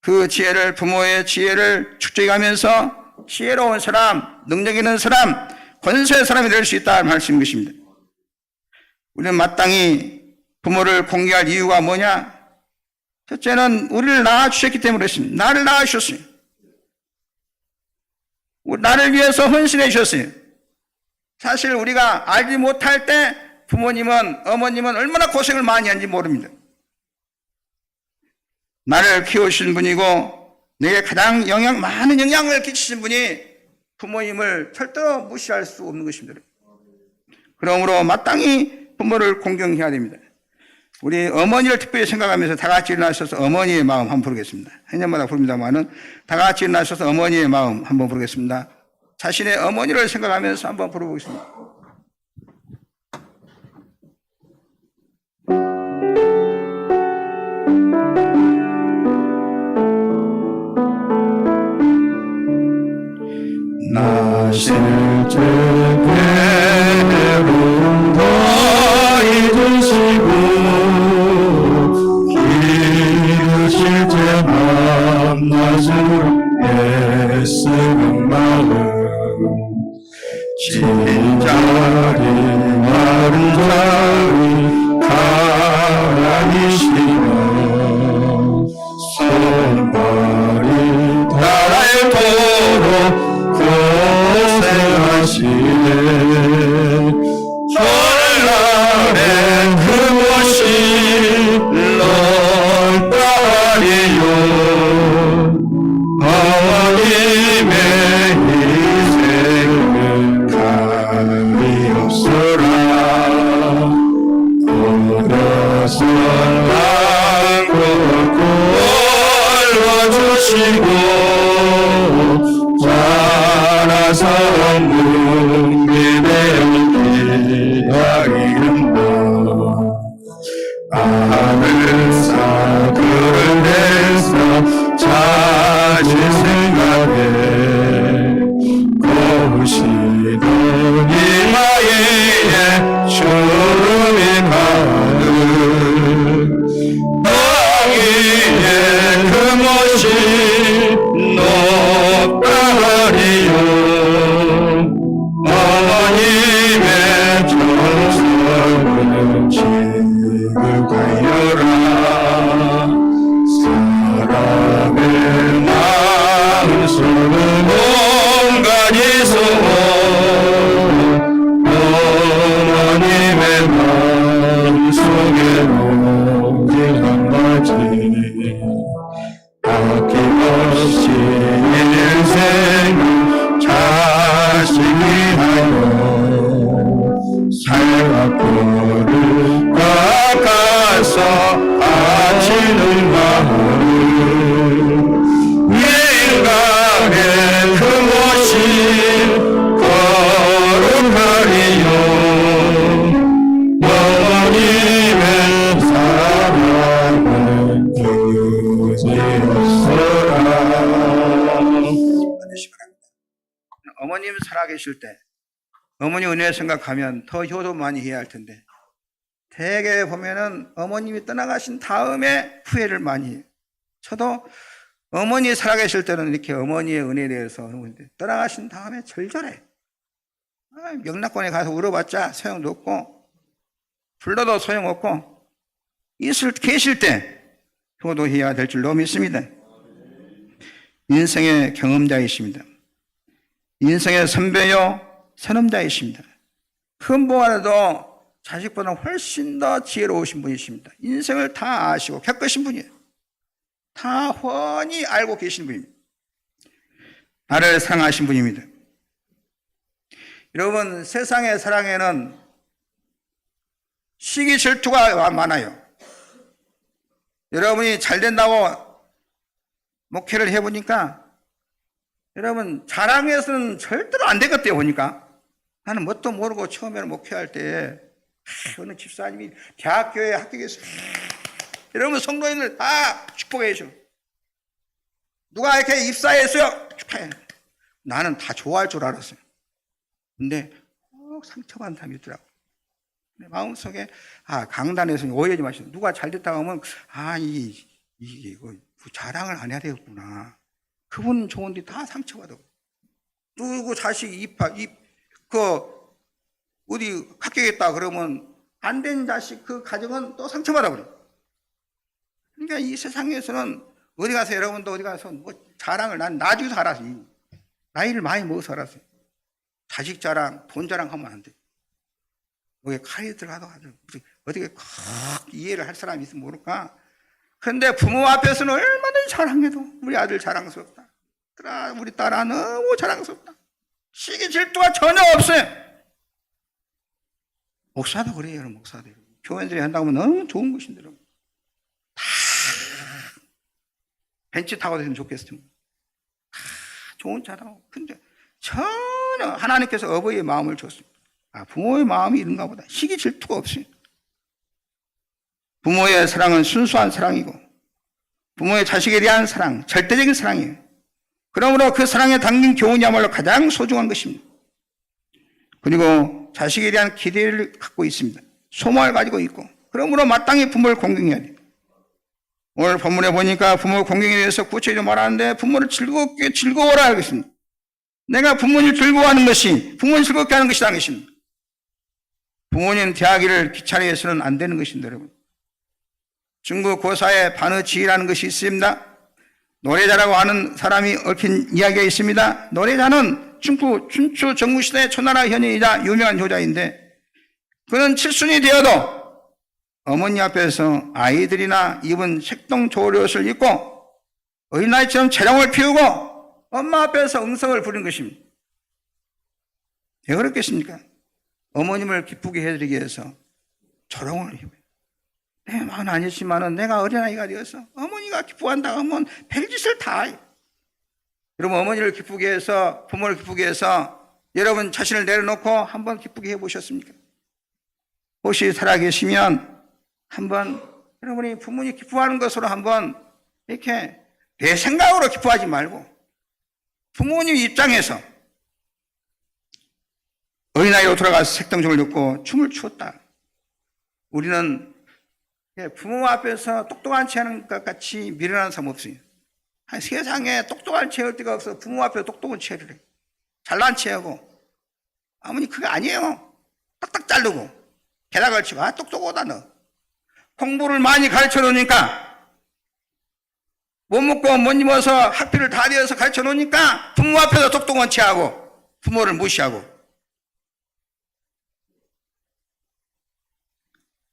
그 지혜를, 부모의 지혜를 축적해가면서 지혜로운 사람, 능력 있는 사람, 권세의 사람이 될 수 있다는 말씀인 것입니다. 우리는 마땅히 부모를 공경할 이유가 뭐냐? 첫째는 우리를 낳아주셨기 때문에 그렇습니다. 나를 낳아주셨어요. 나를 위해서 헌신해 주셨어요. 사실 우리가 알지 못할 때 부모님은, 어머님은 얼마나 고생을 많이 하는지 모릅니다. 나를 키우신 분이고 내게 가장 많은 영향을 끼치신 분이 부모님을 절대로 무시할 수 없는 것입니다. 그러므로 마땅히 부모를 공경해야 됩니다. 우리 어머니를 특별히 생각하면서 다 같이 일어나셔서 어머니의 마음 한번 부르겠습니다. 해년마다 부릅니다만은 다 같이 일어나셔서 어머니의 마음 한번 부르겠습니다. 자신의 어머니를 생각하면서 한번 부르보겠습니다. 나 실제 괴로움 더 잊으시고 기르실 때 만나주러 애쓰는 마음 진자리 마른 자리 가라니시며 손발이 닳도록 고생하시네 설날에 그곳이 넓다리요 어머님의 희생을 감히 없어라 오너서 땅을 굴러주시고 자라서 눈길에 기다리는다 아들 사그를 내서 자신 생각에 고시던 이마에 주름이 가득 땅위에 금옷이 높다리요 어머님의 정성을 지극하여라 사람의 마음속은 온갖이소 어머님의 마음속에는 오직 한 가지 아낌없이 인생을 자식이 하여 살갑고를 깎아서 바치는 마음 인간의 그것이 거룩하리요 어머님의 사랑은 그지없어라 반드시 바랍니다. 어머님 살아계실 때 어머니 은혜 생각하면 더 효도 많이 해야 할 텐데 대개 보면은 어머님이 떠나가신 다음에 후회를 많이 해요. 저도 어머니 살아계실 때는 이렇게 어머니의 은혜에 대해서 하는데 떠나가신 다음에 절절해. 명락관에 가서 울어봤자 소용도 없고 불러도 소용없고 계실 때 효도해야 될 줄로 믿습니다. 인생의 경험자이십니다. 인생의 선배요 선험자이십니다. 큰 보아라도 자식보다 훨씬 더 지혜로우신 분이십니다. 인생을 다 아시고 겪으신 분이에요. 다 훤히 알고 계신 분입니다. 나를 사랑하신 분입니다. 여러분, 세상의 사랑에는 시기 질투가 많아요. 여러분이 잘 된다고 목회를 해보니까 여러분 자랑해서는 절대로 안 되겠대요. 보니까 나는 뭣도 모르고 처음에는 목회할 때 어느 집사님이 대학교에 합격해서 여러분 성도인들 다 축복해 주셔. 누가 이렇게 입사했어요? 축하해. 나는 다 좋아할 줄 알았어요. 근데 꼭 상처받는 사람이 있더라고. 내 마음속에 강단에서 오해하지 마시고 누가 잘 됐다고 하면 이거 자랑을 안 해야 되겠구나. 그분 좋은데 다 상처받아. 누구 자식이 어디 합격했다 그러면 안 된 자식 그 가정은 또 상처받아 버려. 그러니까 이 세상에서는 어디 가서 여러분도 어디 가서 뭐 자랑을 난 나중에 알았어. 나이를 많이 먹어서 알았어요. 자식 자랑, 돈 자랑 하면 안 돼. 거기에 칼이 들어가도 어떻게 꼭 이해를 할 사람이 있으면 모를까? 그런데 부모 앞에서는 얼마나 자랑해도 우리 아들 자랑스럽다. 우리 딸아 너무 자랑스럽다. 시기 질투가 전혀 없어요. 목사도 그래요. 목사도. 교회들이 한다고 하면 너무 좋은 것인데 다 벤치 타고 다니면 좋겠어요. 다 좋은 차라고. 근데 전혀 하나님께서 어버이의 마음을 줬습니다. 부모의 마음이 이런가 보다. 시기 질투가 없어요. 부모의 사랑은 순수한 사랑이고 부모의 자식에 대한 사랑, 절대적인 사랑이에요. 그러므로 그 사랑에 담긴 교훈이야말로 가장 소중한 것입니다. 그리고 자식에 대한 기대를 갖고 있습니다. 소망을 가지고 있고 그러므로 마땅히 부모를 공경해야 돼요. 오늘 본문에 보니까 부모 공경에 대해서 구체적으로 말하는데 부모를 즐거워라 하겠습니다. 내가 부모님을 즐거워하는 것이 부모님을 즐겁게 하는 것이라는 것입니다. 부모님 대하기를 귀찮게 해서는 안 되는 것입니다. 여러분. 중국 고사에 반어지라는 것이 있습니다. 노래자라고 하는 사람이 얽힌 이야기가 있습니다. 노래자는 중국 춘추 전국시대 초나라 현인이자 유명한 효자인데 그는 칠순이 되어도 어머니 앞에서 아이들이나 입은 색동 조리옷을 입고 어린아이처럼 재롱을 피우고 엄마 앞에서 응성을 부리는 것입니다. 왜 그렇겠습니까? 어머님을 기쁘게 해드리기 위해서 조롱을 입어요. 내 마음은 아니지만은 내가 어린아이가 되어서 어머니가 기뻐한다 하면 별짓을 다 해요. 여러분 어머니를 기쁘게 해서 부모를 기쁘게 해서 여러분 자신을 내려놓고 한번 기쁘게 해보셨습니까? 혹시 살아계시면 한번 여러분이 부모님 기뻐하는 것으로 한번 이렇게 내 생각으로 기뻐하지 말고 부모님 입장에서 어린아이로 돌아가서 색동종을 입고 춤을 추었다. 우리는 부모 앞에서 똑똑한 체 하는 것 같이 미련한 사람 없어요. 세상에 똑똑한 체 할 데가 없어. 부모 앞에 똑똑한 체를 해. 잘난 체하고. 아버님 그게 아니에요. 딱딱 자르고 게다 걸치고 똑똑하다 너. 공부를 많이 가르쳐 놓으니까 못 먹고 못 입어서 학비를 다 내어서 가르쳐 놓으니까 부모 앞에서 똑똑한 체하고 부모를 무시하고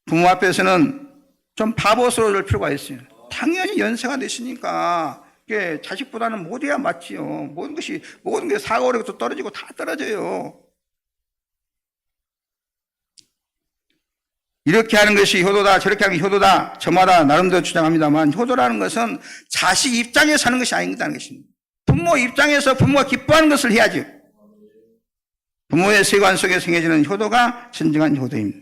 부모 앞에서는 좀 바보스러울 필요가 있어요. 당연히 연세가 되시니까 이게 자식보다는 못해야 맞지요. 모든 게 사고력도 떨어지고 다 떨어져요. 이렇게 하는 것이 효도다, 저렇게 하는 게 효도다, 저마다 나름대로 주장합니다만 효도라는 것은 자식 입장에서 하는 것이 아니다는 것입니다. 부모 입장에서 부모가 기뻐하는 것을 해야죠. 부모의 세관 속에 생겨지는 효도가 진정한 효도입니다.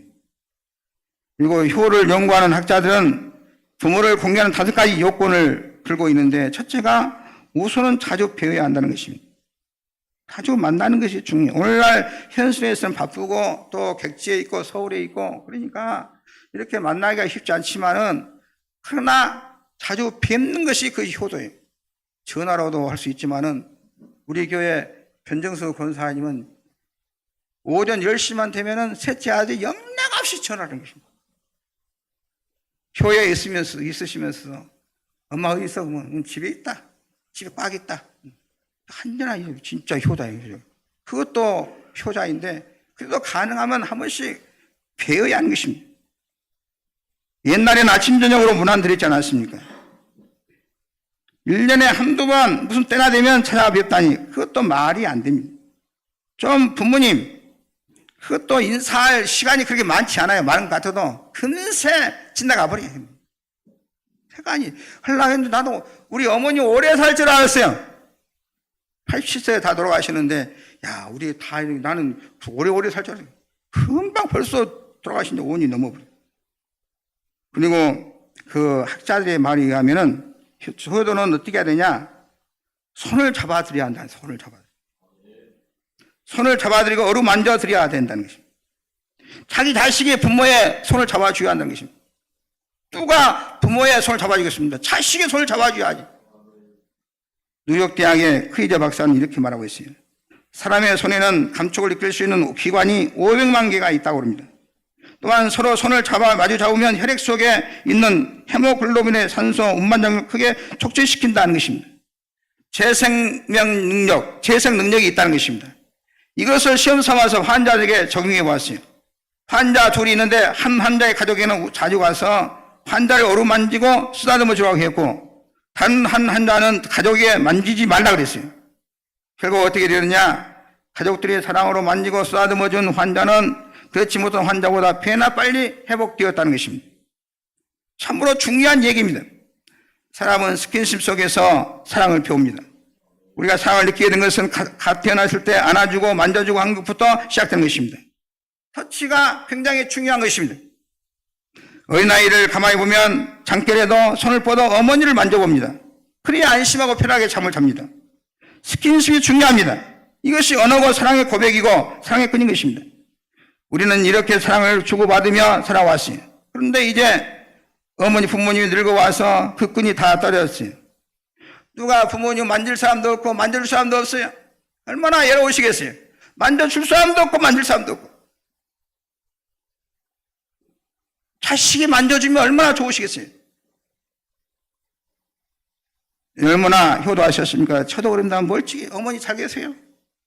그리고 효를 연구하는 학자들은 부모를 공개하는 5가지 요건을 들고 있는데 첫째가 우선은 자주 배워야 한다는 것입니다. 자주 만나는 것이 중요해요. 오늘날 현실에서는 바쁘고 또 객지에 있고 서울에 있고 그러니까 이렇게 만나기가 쉽지 않지만은 그러나 자주 뵙는 것이 그 효도예요. 전화로도 할 수 있지만은 우리 교회 변정수 권사님은 오전 10시만 되면은 셋째 아들 영락없이 전화하는 것입니다. 교회에 있으시면서 엄마 어디 있어? 그러면 집에 있다. 집에 꽉 있다. 한전아 진짜 효자예요. 그것도 효자인데 그래도 가능하면 한 번씩 배워야 하는 것입니다. 옛날에는 아침 저녁으로 문안 드렸지 않았습니까? 1년에 한두 번 무슨 때나 되면 찾아뵙다니 그것도 말이 안 됩니다. 좀 부모님 그것도 인사할 시간이 그렇게 많지 않아요. 많은 것 같아도 금세 지나가 버려요. 세간이 하려고 했는데 나도 우리 어머니 오래 살 줄 알았어요. 87세에 다 돌아가시는데 야 우리 다 나는 오래오래 살 줄 알았어요. 금방 벌써 돌아가신 지 5년이 넘어버려요. 그리고 그 학자들의 말에 의하면은 효도는 어떻게 해야 되냐? 손을 잡아드려야 한다. 손을 잡아드리고 어루만져 드려야 된다는 것입니다. 자기 자식이 부모의 손을 잡아줘야 한다는 것입니다. 누가 부모의 손을 잡아주겠습니다. 자식의 손을 잡아줘야지. 뉴욕대학의 크이저 박사는 이렇게 말하고 있어요. 사람의 손에는 감촉을 느낄 수 있는 기관이 500만 개가 있다고 합니다. 또한 서로 손을 마주 잡으면 혈액 속에 있는 헤모글로빈의 산소 운반장을 크게 촉진시킨다는 것입니다. 재생 능력이 있다는 것입니다. 이것을 시험 삼아서 환자들에게 적용해 보았어요. 환자 둘이 있는데 한 환자의 가족에는 자주 가서 환자를 어루만지고 쓰다듬어 주라고 했고 다른 한 환자는 가족에게 만지지 말라 그랬어요. 결국 어떻게 되느냐? 가족들이 사랑으로 만지고 쓰다듬어 준 환자는 그렇지 못한 환자보다 배나 빨리 회복되었다는 것입니다. 참으로 중요한 얘기입니다. 사람은 스킨십 속에서 사랑을 배웁니다. 우리가 사랑을 느끼게 된 것은 갓 태어났을 때 안아주고 만져주고 한 것부터 시작되는 것입니다. 터치가 굉장히 중요한 것입니다. 어린아이를 가만히 보면 잠결에도 손을 뻗어 어머니를 만져봅니다. 그래야 안심하고 편하게 잠을 잡니다. 스킨십이 중요합니다. 이것이 언어고 사랑의 고백이고 사랑의 끈인 것입니다. 우리는 이렇게 사랑을 주고받으며 살아왔어요. 그런데 이제 어머니 부모님이 늙어와서 그 끈이 다 떨어졌어요. 누가 부모님 만질 사람도 없고 만져줄 사람도 없어요. 얼마나 외로우시겠어요. 만져줄 사람도 없고 만질 사람도 없고. 자식이 만져주면 얼마나 좋으시겠어요. 얼마나 효도하셨습니까? 저도 그런다면 멀찍이 어머니 잘 계세요?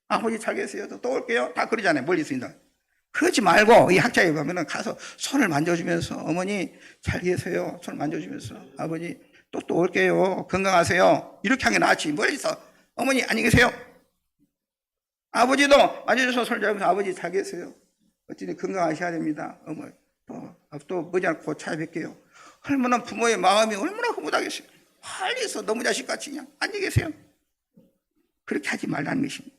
아버지 잘 계세요? 또 올게요? 다 그러잖아요. 멀리 있습니다. 그러지 말고 이 학자에 가면은 가서 손을 만져주면서 어머니 잘 계세요. 손을 만져주면서 아버지 또 올게요. 건강하세요. 이렇게 하는 게 낫지. 멀리서 어머니 안녕히 계세요. 아버지도 만져줘서 손을 잡으면서 아버지 잘 계세요. 어찌든 건강하셔야 됩니다. 어머니 또 머지않고 찾아뵐게요. 얼마나 부모의 마음이 얼마나 흐뭇하겠어요. 멀리서 너무 자식같이 그냥 안녕히 계세요. 그렇게 하지 말라는 것입니다.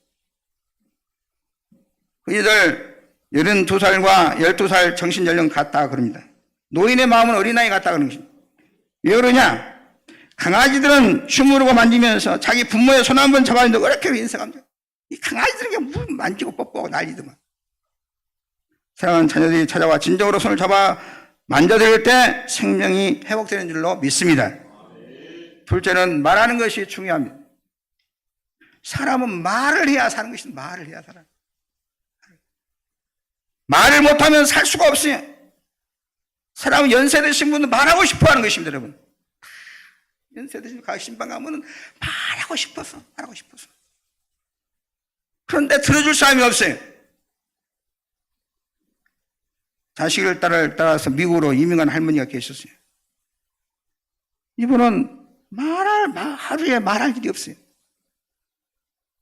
그이들 82살과 12살 정신연령 같다 그럽니다. 노인의 마음은 어린아이 같다 그러는 것입니다. 왜 그러냐? 강아지들은 춤으로 만지면서 자기 부모의 손 한 번 잡았는데 어렵게 인색합니다. 이 강아지들은 물 만지고 뽀뽀하고 난리더만. 사랑하는 자녀들이 찾아와 진정으로 손을 잡아 만져드릴 때 생명이 회복되는 줄로 믿습니다. 둘째는 말하는 것이 중요합니다. 사람은 말을 해야 사는 것입니다. 말을 해야 살아요. 말을 못하면 살 수가 없어요. 사람은 연세 드신 분은 말하고 싶어 하는 것입니다, 여러분. 연세 드신 분 신방 가면은 말하고 싶어서. 그런데 들어줄 사람이 없어요. 자식을 따라서 미국으로 이민간 할머니가 계셨어요. 이분은 하루에 말할 일이 없어요.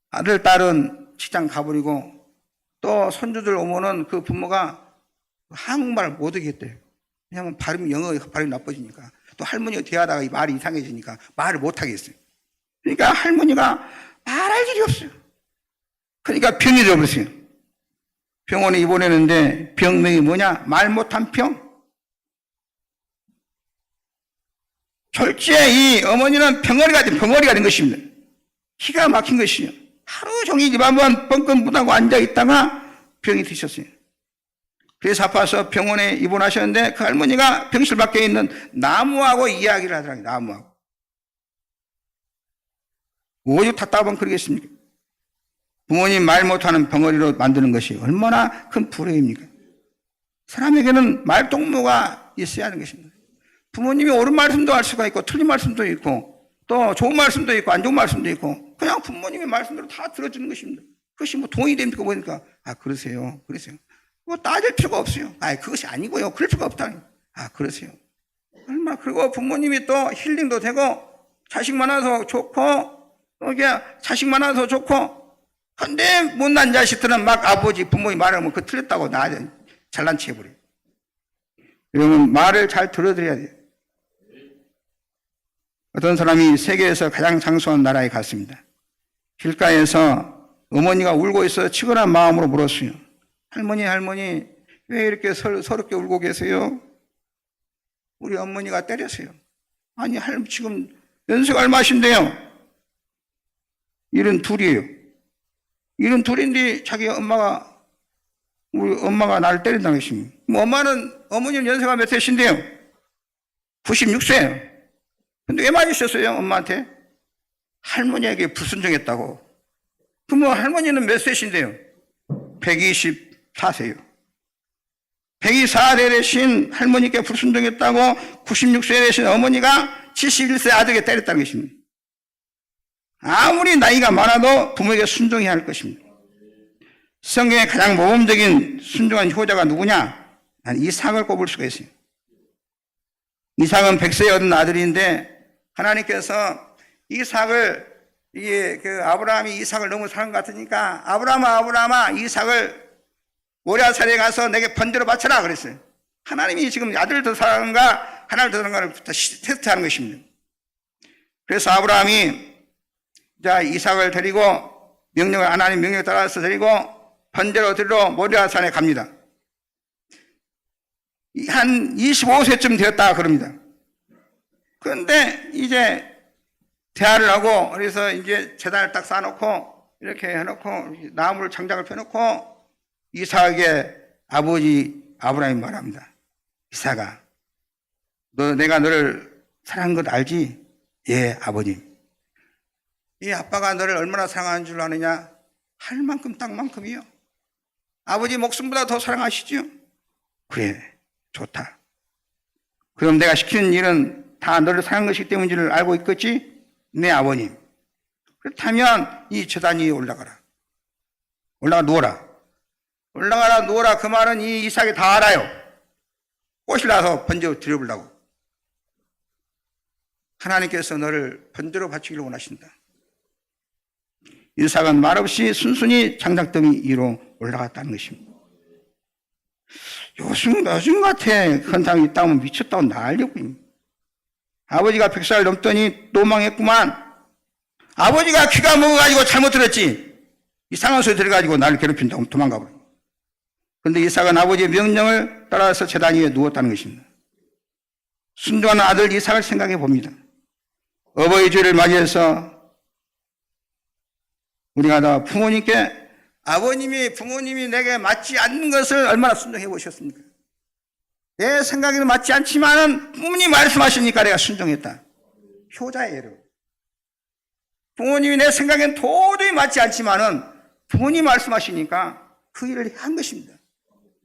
아들, 딸은 직장 가버리고 또 손주들 오면은 그 부모가 한국말을 못 하겠대요. 왜냐하면 영어 발음이 나빠지니까. 또 할머니가 대하다가 이 말이 이상해지니까 말을 못 하겠어요. 그러니까 할머니가 말할 일이 없어요. 그러니까 병이 되어버렸어요. 병원에 입원했는데 병명이 뭐냐? 말 못한 병. 졸지에 이 어머니는 벙어리가 된 것입니다. 기가 막힌 것이요. 하루 종일 집 한번 뻥뻥 못하고 앉아있다가 병이 드셨어요. 그래서 아파서 병원에 입원하셨는데 그 할머니가 병실 밖에 있는 나무하고 이야기를 하더라고요. 나무하고. 오죽 답답하면 그러겠습니까? 부모님 말 못하는 벙어리로 만드는 것이 얼마나 큰 불행입니까? 사람에게는 말동무가 있어야 하는 것입니다. 부모님이 옳은 말씀도 할 수가 있고 틀린 말씀도 있고 또 좋은 말씀도 있고 안 좋은 말씀도 있고 그냥 부모님의 말씀대로 다 들어주는 것입니다. 그것이 뭐 동의 됩니까? 뭐니까 그러세요. 뭐 따질 필요가 없어요. 그것이 아니고요. 그럴 필요가 없다. 그러세요. 얼마 그리고 부모님이 또 힐링도 되고 자식 많아서 좋고 이게 자식 많아서 좋고 근데 못난 자식들은 막 아버지 부모님 말하면 그 틀렸다고 나한테 잘난 체 해버려요. 여러분 말을 잘 들어드려야 돼요. 어떤 사람이 세계에서 가장 장수한 나라에 갔습니다. 길가에서 어머니가 울고 있어 치근한 마음으로 물었어요. 할머니 왜 이렇게 서럽게 울고 계세요? 우리 어머니가 때렸어요. 아니 지금 연세가 얼마신데요? 72이에요. 72인데 자기 우리 엄마가 나를 때린다는 것입니다. 어머니는 연세가 몇 세신데요? 96세예요. 근데 왜 맞으셨어요, 엄마한테? 할머니에게 불순종했다고. 그럼 할머니는 몇 세신데요? 124세요. 124세 되신 할머니께 불순종했다고 96세 되신 어머니가 71세 아들에게 때렸다는 것입니다. 아무리 나이가 많아도 부모에게 순종해야 할 것입니다. 성경의 가장 모범적인 순종한 효자가 누구냐? 난 이삭을 꼽을 수가 있어요. 이삭은 100세에 얻은 아들인데 하나님께서 이삭을 아브라함이 이삭을 너무 사랑 같으니까 아브라함아 이삭을 모리아산에 가서 내게 번제로 바쳐라 그랬어요. 하나님이 지금 아들을 더 사랑한가 하나님을 더 사랑한가를 테스트하는 것입니다. 그래서 아브라함이 이삭을 데리고 하나님 명령에 따라서 데리고 번제로 드리러 모리아산에 갑니다. 한 25세쯤 되었다 그럽니다. 그런데 이제 대화를 하고 그래서 이제 제단을 딱 쌓아놓고 이렇게 해놓고 나무를 장작을 펴놓고 이삭에게 아버지 아브라함이 말합니다. 이삭아, 내가 너를 사랑한 것 알지? 예, 아버님. 이 아빠가 너를 얼마나 사랑하는 줄 아느냐? 할 만큼 딱 만큼이요. 아버지 목숨보다 더 사랑하시죠? 그래, 좋다. 그럼 내가 시키는 일은 다 너를 사랑한 것이기 때문인지를 알고 있겠지? 네, 아버님. 그렇다면 이 제단 위에 올라가라. 올라가라 누워라. 그 말은 이 이삭이 다 알아요. 꽃을 나서 번제로 드려보려고. 하나님께서 너를 번제로 바치기를 원하신다. 이삭은 말없이 순순히 장작더미 위로 올라갔다는 것입니다. 요즘 같아. 큰 땅이 있다면 미쳤다고 난리고. 아버지가 100살 넘더니 또 망했구만. 아버지가 귀가 먹어가지고 잘못 들었지. 이상한 소리 들어가지고 나를 괴롭힌다고 도망가버려. 그런데 이삭은 아버지의 명령을 따라서 제단 위에 누웠다는 것입니다. 순종하는 아들 이삭을 생각해 봅니다. 어버이 주일을 맞이해서 우리가 다 부모님께 부모님이 내게 맞지 않는 것을 얼마나 순종해 보셨습니까? 내 생각에는 맞지 않지만은 부모님이 말씀하시니까 내가 순종했다. 효자예요, 여러분. 부모님이 내 생각에는 도저히 맞지 않지만은 부모님이 말씀하시니까 그 일을 한 것입니다.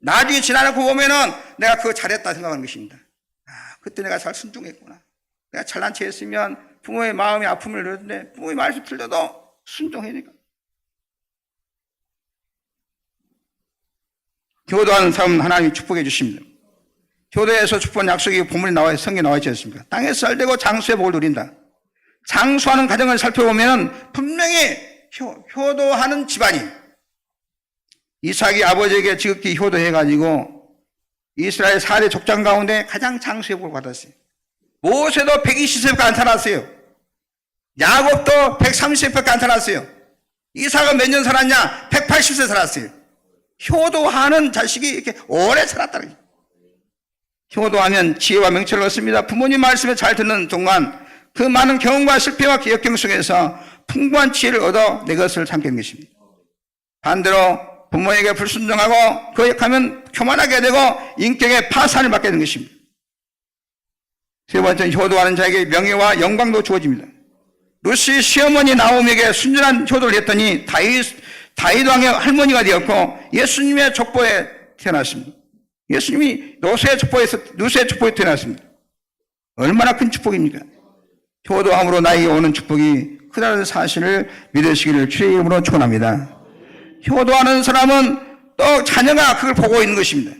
나중에 지나놓고 보면은 내가 그거 잘했다 생각하는 것입니다. 그때 내가 잘 순종했구나. 내가 잘난 체 했으면 부모의 마음의 아픔을 느꼈는데 부모의 말씀 틀려도 순종하니까. 효도하는 삶은 하나님이 축복해 주십니다. 효도에서 축복한 약속이 본문에 성경에 나와 있지 않습니까? 땅에 쌀되고 장수의 복을 누린다. 장수하는 가정을 살펴보면 분명히 효도하는 집안이 이삭이 아버지에게 지극히 효도해가지고 이스라엘 4대 족장 가운데 가장 장수의 복을 받았어요. 모세도 120세밖에 안 살았어요. 야곱도 130세밖에 안 살았어요. 이삭은 몇 년 살았냐? 180세 살았어요. 효도하는 자식이 이렇게 오래 살았다는 거예요. 효도하면 지혜와 명철을 얻습니다. 부모님 말씀에 잘 듣는 동안 그 많은 경험과 실패와 역경 속에서 풍부한 지혜를 얻어 내 것을 삼게 된 것입니다. 반대로 부모에게 불순종하고 거역하면 교만하게 되고 인격의 파산을 받게 되는 것입니다. 세 번째는 효도하는 자에게 명예와 영광도 주어집니다. 루시 시어머니 나옴에게 순전한 효도를 했더니 다윗 왕의 할머니가 되었고 예수님의 족보에 태어났습니다. 예수님이 루시의 족보에 태어났습니다. 얼마나 큰 축복입니까? 효도함으로 나에게 오는 축복이 크다는 사실을 믿으시기를 주의 이름으로 축원합니다. 효도하는 사람은 또 자녀가 그걸 보고 있는 것입니다.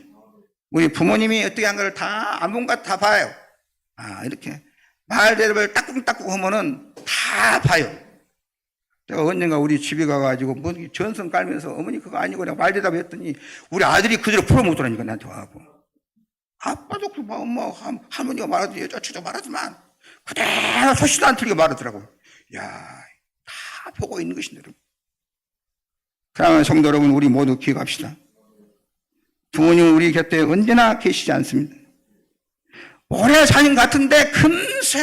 우리 부모님이 어떻게 한 걸 다 안본가 다 봐요. 이렇게 말 대답을 따끔따끔 하면은 다 봐요. 제가 언젠가 우리 집에 가가지고 뭐 전선 깔면서 어머니 그거 아니고 내가 말 대답했더니 우리 아들이 그대로 풀어먹더라니까 나한테 와갖고. 아빠도 그 엄마 할머니가 말하더니 여자친구도 말하지만 그대로 소시도 안 틀리게 말하더라고. 야, 다 보고 있는 것인데 여러분. 사랑하는 성도 여러분, 우리 모두 기억합시다. 부모님은 우리 곁에 언제나 계시지 않습니다. 오래 사는 같은데 금세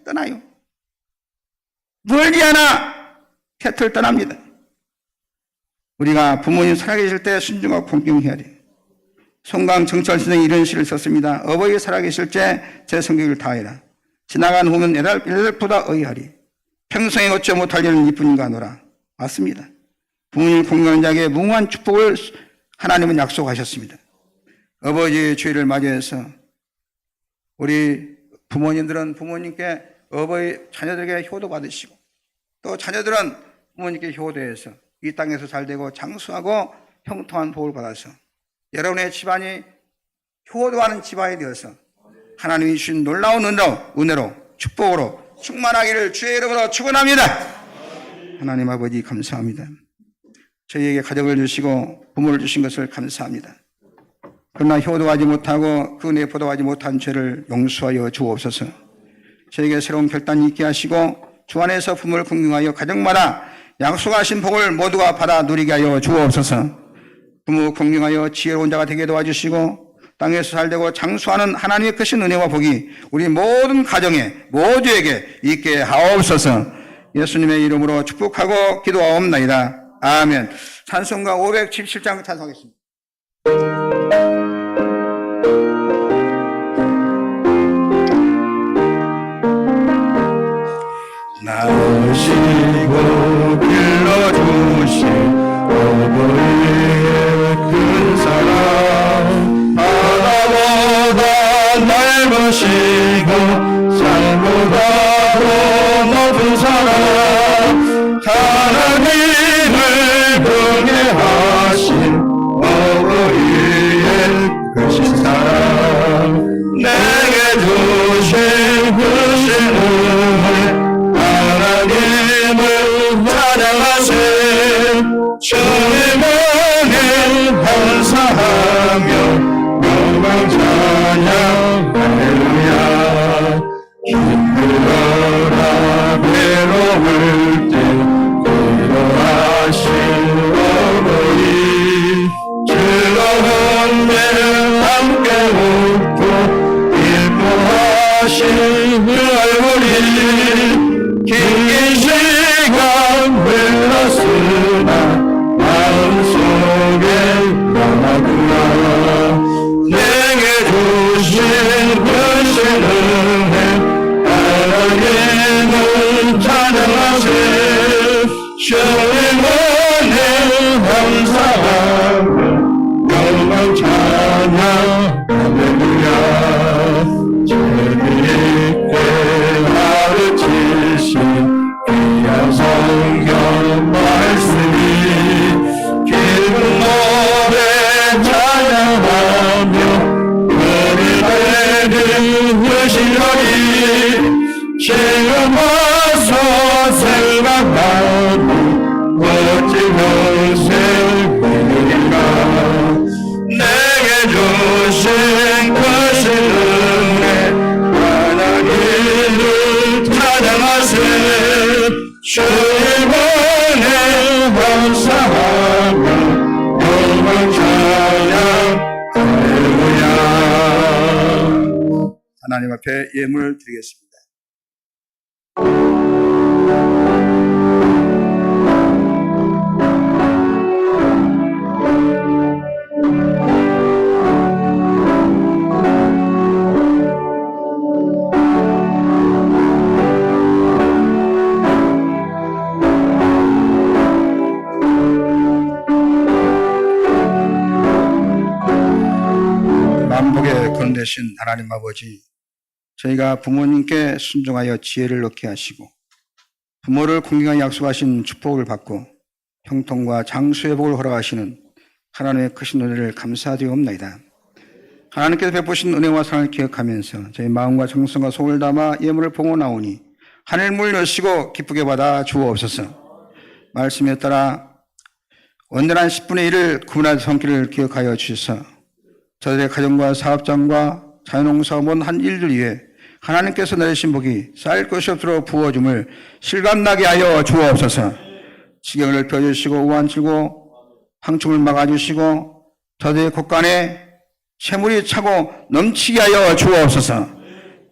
떠나요. 멀리 하나 곁을 떠납니다. 우리가 부모님 살아계실 때 순종하고 공경해야 돼요. 송강 정철 선생이 이런 시를 썼습니다. 어버이 살아계실 때 제 성격을 다해라. 지나간 후면 애달보다 의하리. 평생에 어찌 못할 일은 이뿐인가 하노라. 맞습니다. 부모님을 공경하는 자에게 무궁한 축복을 하나님은 약속하셨습니다. 어버이의 주일을 맞이해서 우리 부모님들은 부모님께 자녀들에게 효도받으시고 또 자녀들은 부모님께 효도해서 이 땅에서 잘되고 장수하고 형통한 복을 받아서 여러분의 집안이 효도하는 집안이 되어서 하나님이 주신 놀라운 은혜로 축복으로 충만하기를 주의 이름으로 축원합니다. 하나님 아버지 감사합니다. 저희에게 가정을 주시고 부모를 주신 것을 감사합니다. 그러나 효도하지 못하고 그 은혜에 보답하지 못한 죄를 용서하여 주옵소서. 저에게 새로운 결단이 있게 하시고 주 안에서 부모를 긍휼하여 가정마다 약속하신 복을 모두가 받아 누리게 하여 주옵소서. 부모 긍휼하여 지혜로운 자가 되게 도와주시고 땅에서 살되고 장수하는 하나님의 크신 은혜와 복이 우리 모든 가정에 모두에게 있게 하옵소서. 예수님의 이름으로 축복하고 기도하옵나이다. 아멘. 찬송가 577장 찬송하겠습니다. 나으시고 길러주신 어버이의 큰 사랑 바다보다 넓으시고 산보다 더 높은 사랑 하나님을 경외하신 어버이의 크신 사랑 내게 주신 크신 은혜 하나님을 찬양하세 주님을 감사하며 영광 찬양 할렐루야 기쁘거나 괴로울 때 기도하신 어버이 즐거운 날 함께 웃고 기뻐하신 그 얼굴이 긴 시간 흘렀으나 마음속에 남았구나 내게 주신 크신 은혜 하나님을 찬양하세 주님 은혜 감사하며 영광 찬양 할렐루야 재미있게 가르치신 귀한 성경 말씀이 기쁜 노래 찬양하며 은혜를 흐시려니 지금 와서 생각나고 멋진 평생 기억인가 내게 주신 크신 은혜 하나님을 찬양하세 주님 은혜 감사하며 영광 찬양 할렐루야. 하나님 앞에 예물을 드리겠습니다. 만복에 건대신 하나님 아버지, 저희가 부모님께 순종하여 지혜를 얻게 하시고 부모를 공경하여 약속하신 축복을 받고 형통과 장수의 복을 허락하시는 하나님의 크신 은혜를 감사드리옵나이다. 하나님께서 베푸신 은혜와 사랑을 기억하면서 저희 마음과 정성과 속을 담아 예물을 봉헌하오니 하늘문을 여시고 기쁘게 받아 주옵소서. 말씀에 따라 온전한 10분의 1을 구분한 성기를 기억하여 주셔서 저들의 가정과 사업장과 자연농사원 한 일들 위해 하나님께서 내리신 복이 쌓일 것이 없도록 부어줌을 실감나게 하여 주옵소서. 지경을 펴주시고 우한칠고 황충을 막아주시고 저들의 곳간에 채물이 차고 넘치게 하여 주옵소서.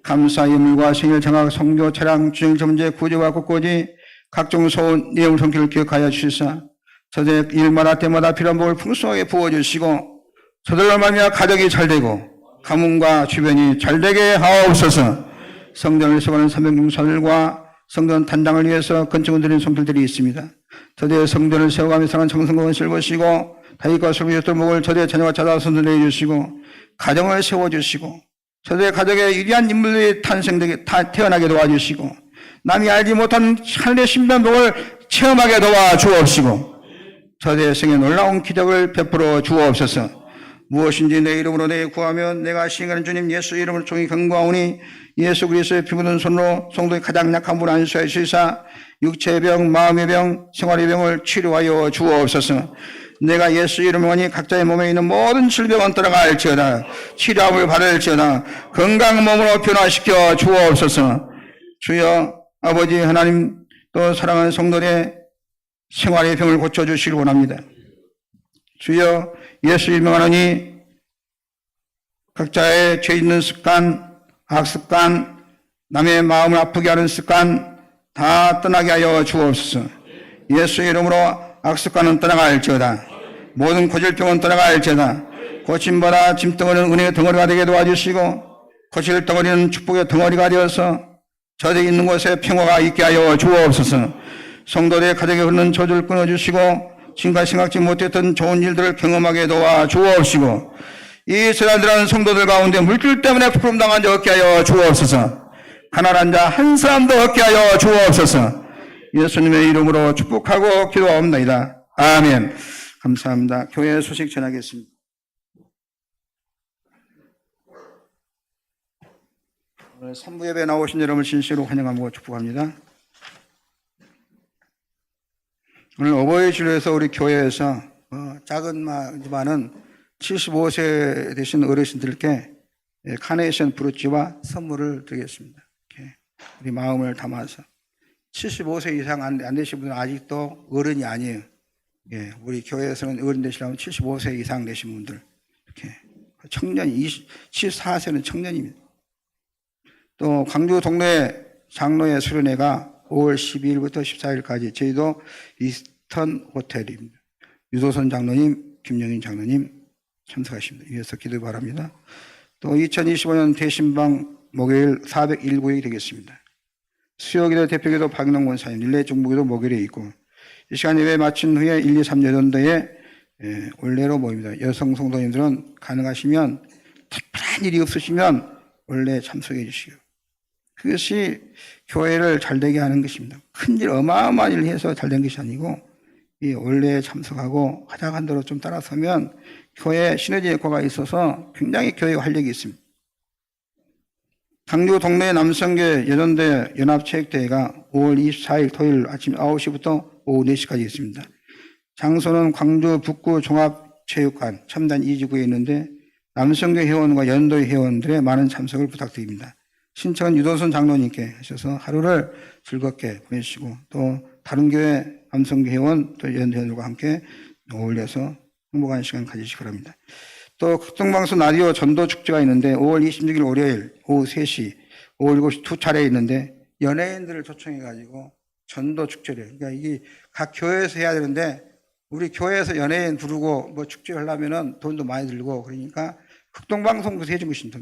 감사 예물과 생일 장학 성교 차량 주행 점제 구제와 곳곳이 각종 소원 예물 성기를 기억하여 주시사 저들의 일마다 때마다 필요한 복을 풍성하게 부어주시고 저들로 말미암아 가정이 잘되고 가문과 주변이 잘되게 하옵소서. 성전을 세우는 300용사들과 성전 단장을 위해서 건축을 드린 성들이 있습니다. 저들의 성전을 세워가며 사는 정성과 원수를 보시고 다윗과 솔로몬의 목을 저들의 자녀와 자손을 내주시고 가정을 세워주시고 저들의 가정에 유리한 인물들이 태어나게 도와주시고 남이 알지 못한 하늘의 신비한 복을 체험하게 도와주옵시고 저들의 생에 놀라운 기적을 베풀어 주옵소서. 무엇인지 내 이름으로 내 구하면 내가 시행하는 주님 예수 이름으로 종이 경고하오니 예수 그리스도의 피 묻은 손으로 성도의 가장 약한 분을 안수하여 주시사 육체의 병, 마음의 병, 생활의 병을 치료하여 주옵소서. 내가 예수 이름으로 하니 각자의 몸에 있는 모든 질병은 떠나갈지어다. 치료함을 받을지어다. 건강한 몸으로 변화시켜 주옵소서. 주여 아버지 하나님 또 사랑하는 성도들의 생활의 병을 고쳐주시길 원합니다. 주여 예수 유명하노니 각자의 죄 있는 습관, 악습관, 남의 마음을 아프게 하는 습관 다 떠나게 하여 주옵소서. 예수 이름으로 악습관은 떠나갈지어다. 모든 고질병은 떠나갈지어다. 고침받아 짐덩어리는 은혜의 덩어리가 되게 도와주시고 고칠 덩어리는 축복의 덩어리가 되어서 저들이 있는 곳에 평화가 있게 하여 주옵소서. 성도들의 가정에 흐르는 저주를 끊어주시고 지금까지 생각지 못했던 좋은 일들을 경험하게 도와 주옵시고 이 세상들은 성도들 가운데 물질 때문에 부끄럼 당한 자 없게 하여 주옵소서. 가난한 자 한 사람도 없게 하여 주옵소서. 예수님의 이름으로 축복하고 기도하옵나이다. 아멘. 감사합니다. 교회 소식 전하겠습니다. 오늘 3부 예배 나오신 여러분을 진실로 환영하고 축복합니다. 오늘 어버이 주일에서 우리 교회에서 작은지만은 75세 되신 어르신들께 카네이션 브로치와 선물을 드리겠습니다. 이렇게 우리 마음을 담아서 75세 이상 안 되신 분은 아직도 어른이 아니에요. 우리 교회에서는 어른 되시려면 75세 이상 되신 분들 이렇게 청년 74세는 청년입니다. 또 광주 동네 장로회 수련회가 5월 12일부터 14일까지 저희도 이스턴 호텔입니다. 유도선 장로님, 김영인 장로님 참석하십니다. 위에서 기도 바랍니다. 또 2025년 대신방 목요일 401구역이 되겠습니다. 수요기도 대표기도 박인홍 권사님, 릴레이 중부기도 목요일에 있고 이 시간 예배 마친 후에 1, 2, 3여전도에 올레로 모입니다. 여성 성도님들은 가능하시면 특별한 일이 없으시면 올레 참석해 주시고 그것이 교회를 잘되게 하는 것입니다. 큰일 어마어마한 일을 해서 잘된 것이 아니고 이 올레에 참석하고 하자한 대로 좀 따라서면 교회 시너지 효과가 있어서 굉장히 교회에 활력이 있습니다. 광주 동네 남성교회 여전대 연합체육대회가 5월 24일 토요일 아침 9시부터 오후 4시까지 있습니다. 장소는 광주 북구 종합체육관 첨단 2지구에 있는데 남성교회 회원과 연도회 회원들의 많은 참석을 부탁드립니다. 신청은 유도선 장로님께 하셔서 하루를 즐겁게 보내시고 또 다른 교회 남성교회 회원 또 연도회원들과 함께 어울려서 행복한 시간 가지시기 바랍니다. 또 극동방송 라디오 전도 축제가 있는데 5월 26일 월요일 오후 3시, 5월 7시 두 차례 있는데 연예인들을 초청해가지고 전도 축제를 그러니까 이게 각 교회에서 해야 되는데 우리 교회에서 연예인 부르고 뭐 축제 하려면은 돈도 많이 들고 그러니까 극동방송부터 해준 것입니다.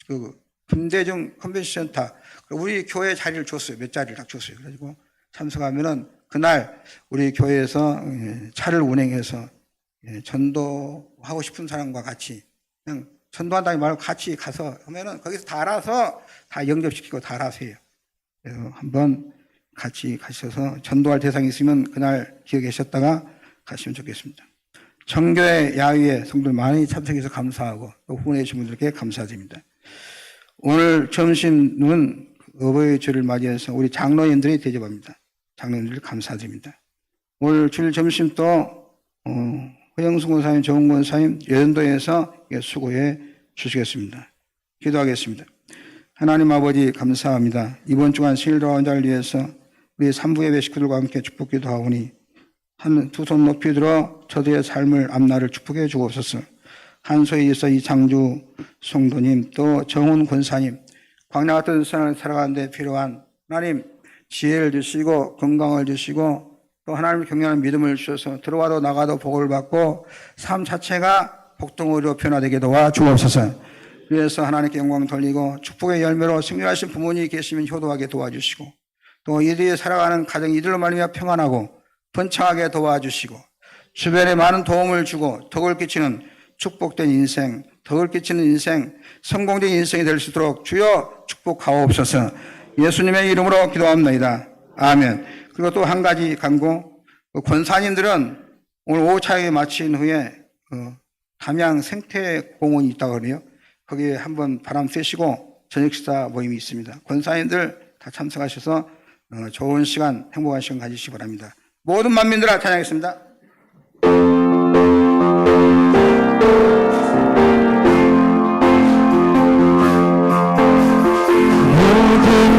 그 금대중 컨벤션 센터 우리 교회 자리를 줬어요. 몇 자리를 딱 줬어요. 그래가지고 참석하면은 그날 우리 교회에서 차를 운행해서 전도하고 싶은 사람과 같이 그냥 전도한다는 말고 같이 가서 하면은 거기서 다 알아서 다 영접시키고 다 알아서 해요. 그래서 한번 같이 가셔서 전도할 대상이 있으면 그날 기억에 계셨다가 가시면 좋겠습니다. 청교회 야유회 성도들 많이 참석해서 감사하고 또 후원해 주신 분들께 감사드립니다. 오늘 점심은 어버이 주를 맞이해서 우리 장로님들이 대접합니다. 장로님들 감사드립니다. 오늘 주일 점심 또 허영수 권사님, 정훈 권사님 여전도에서 수고해 주시겠습니다. 기도하겠습니다. 하나님 아버지 감사합니다. 이번 주간 생일 돌아온 자를 위해서 우리 산부예배 식구들과 함께 축복 기도하오니 두 손 높이 들어 저들의 삶을 앞날을 축복해 주옵소서. 한소에 있어 이창주 성도님 또 정훈 권사님 광야 같은 생활을 살아가는 데 필요한 하나님 지혜를 주시고 건강을 주시고 또 하나님을 경외하는 믿음을 주셔서 들어와도 나가도 복을 받고 삶 자체가 복동으로 변화되게 도와주옵소서. 그래서 하나님께 영광 돌리고 축복의 열매로 승리하신 부모님이 계시면 효도하게 도와주시고 또 이들이 살아가는 가정 이들로 말미암아 평안하고 번창하게 도와주시고 주변에 많은 도움을 주고 덕을 끼치는 축복된 인생, 덕을 끼치는 인생, 성공된 인생이 될 수 있도록 주여 축복하옵소서. 예수님의 이름으로 기도합니다. 아멘. 그리고 또 한 가지 간구, 권사님들은 오늘 오후 차에 마친 후에 담양 생태공원이 있다고 그래요. 거기에 한번 바람 쐬시고 저녁 식사 모임이 있습니다. 권사님들 다 참석하셔서 좋은 시간, 행복한 시간 가지시기 바랍니다. 모든 만민들아 찬양하겠습니다. 모든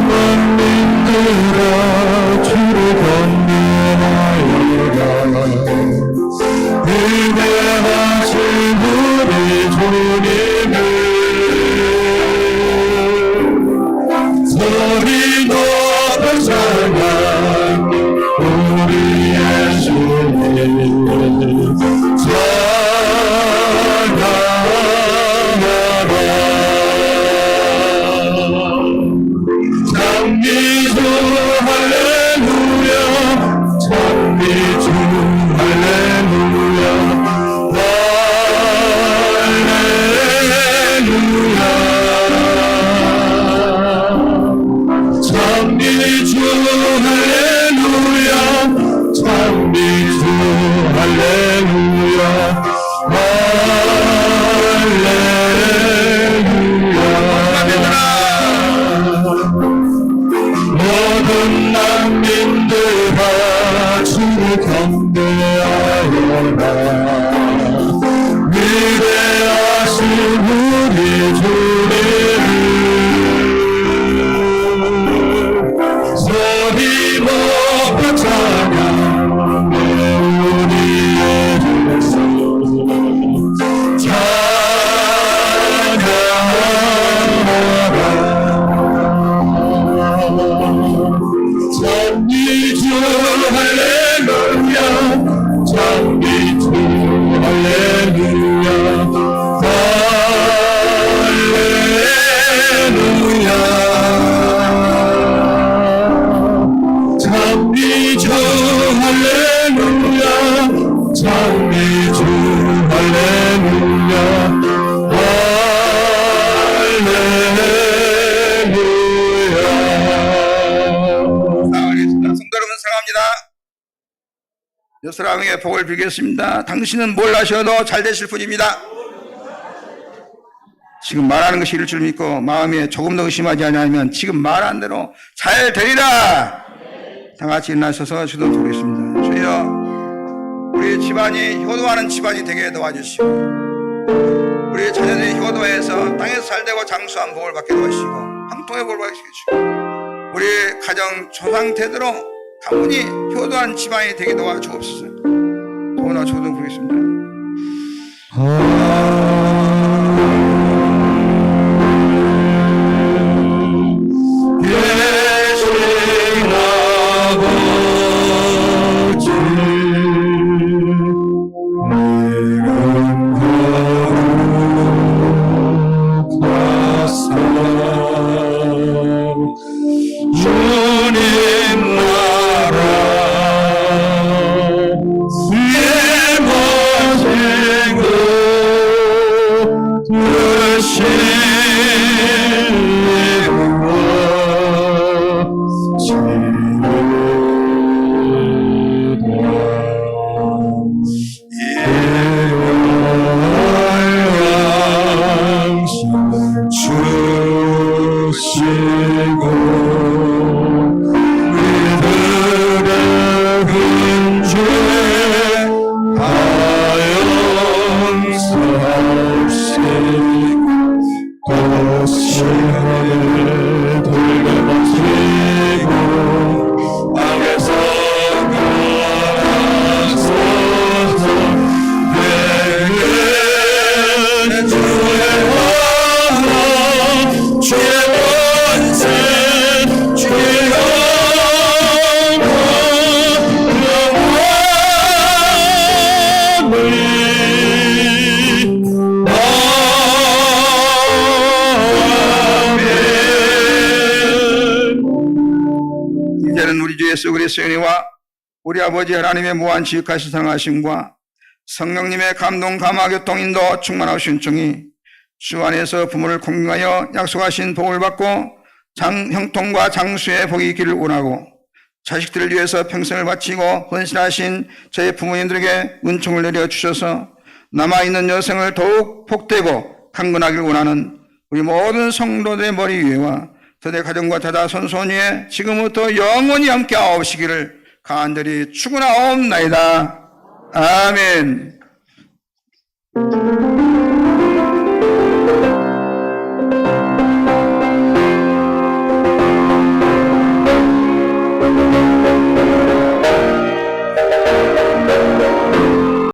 만민들아 주를 경배하여라. 위대하신 우리 주님을 소리 높여 찬양 우리 예수님 찬양하라. 장미주 할렐루야 장미주 할렐루야 할렐루야 장미주 할렐루야 장미주 할렐루야 모든 만민들아 주를 경배하여라. 위대하신 우리 주님을 소리 높여 찬양해 우리의 주 찬양하라. 장미주 할렐루야 장미주 할렐루야 할렐루야 장미주 할렐루야 장미주 할렐루야 성도 여러분 사랑합니다. 여호와의 복을 빌겠습니다. 당신은 뭘 하셔도 잘 되실 분입니다. 지금 말하는 것이 이룰 줄 믿고 마음에 조금 더 의심하지 않으면 지금 말한 대로 잘 되리라. 다 같이 일어나셔서 기도 드리겠습니다. 주여 우리 집안이 효도하는 집안이 되게 도와주시고 우리 자녀들이 효도해서 땅에서 잘되고 장수한 복을 받게 도와주시고 형통의 복을 받게 해주시고 우리 가정 조상 대대로 가문이 효도한 집안이 되게 도와주옵소서. 도나 초등 부르겠습니다. 주님 나라 위에 모신 것 주시고 그들의 근주에 하영사하시고 또 시간을 돌려마시고 악에서 가라서서 내게 주의 화나 주의 권세 주의 이제는 우리 주 예수 그리스도의 은혜와 우리 아버지 하나님의 무한 지극하신 사랑하심과 성령님의 감동 감화 교통 인도 충만하신 종이 주 안에서 부모를 공경하여 약속하신 복을 받고 형통과 장수의 복이 있기를 원하고 자식들을 위해서 평생을 바치고 헌신하신 저희 부모님들에게 은총을 내려주셔서 남아있는 여생을 더욱 복되고 강건하길 원하는 우리 모든 성도들의 머리 위에와 저দের 가정과 자다 손손 위에 지금부터 영원히 함께 하옵시기를 간절히 축원하옵나이다. 아멘.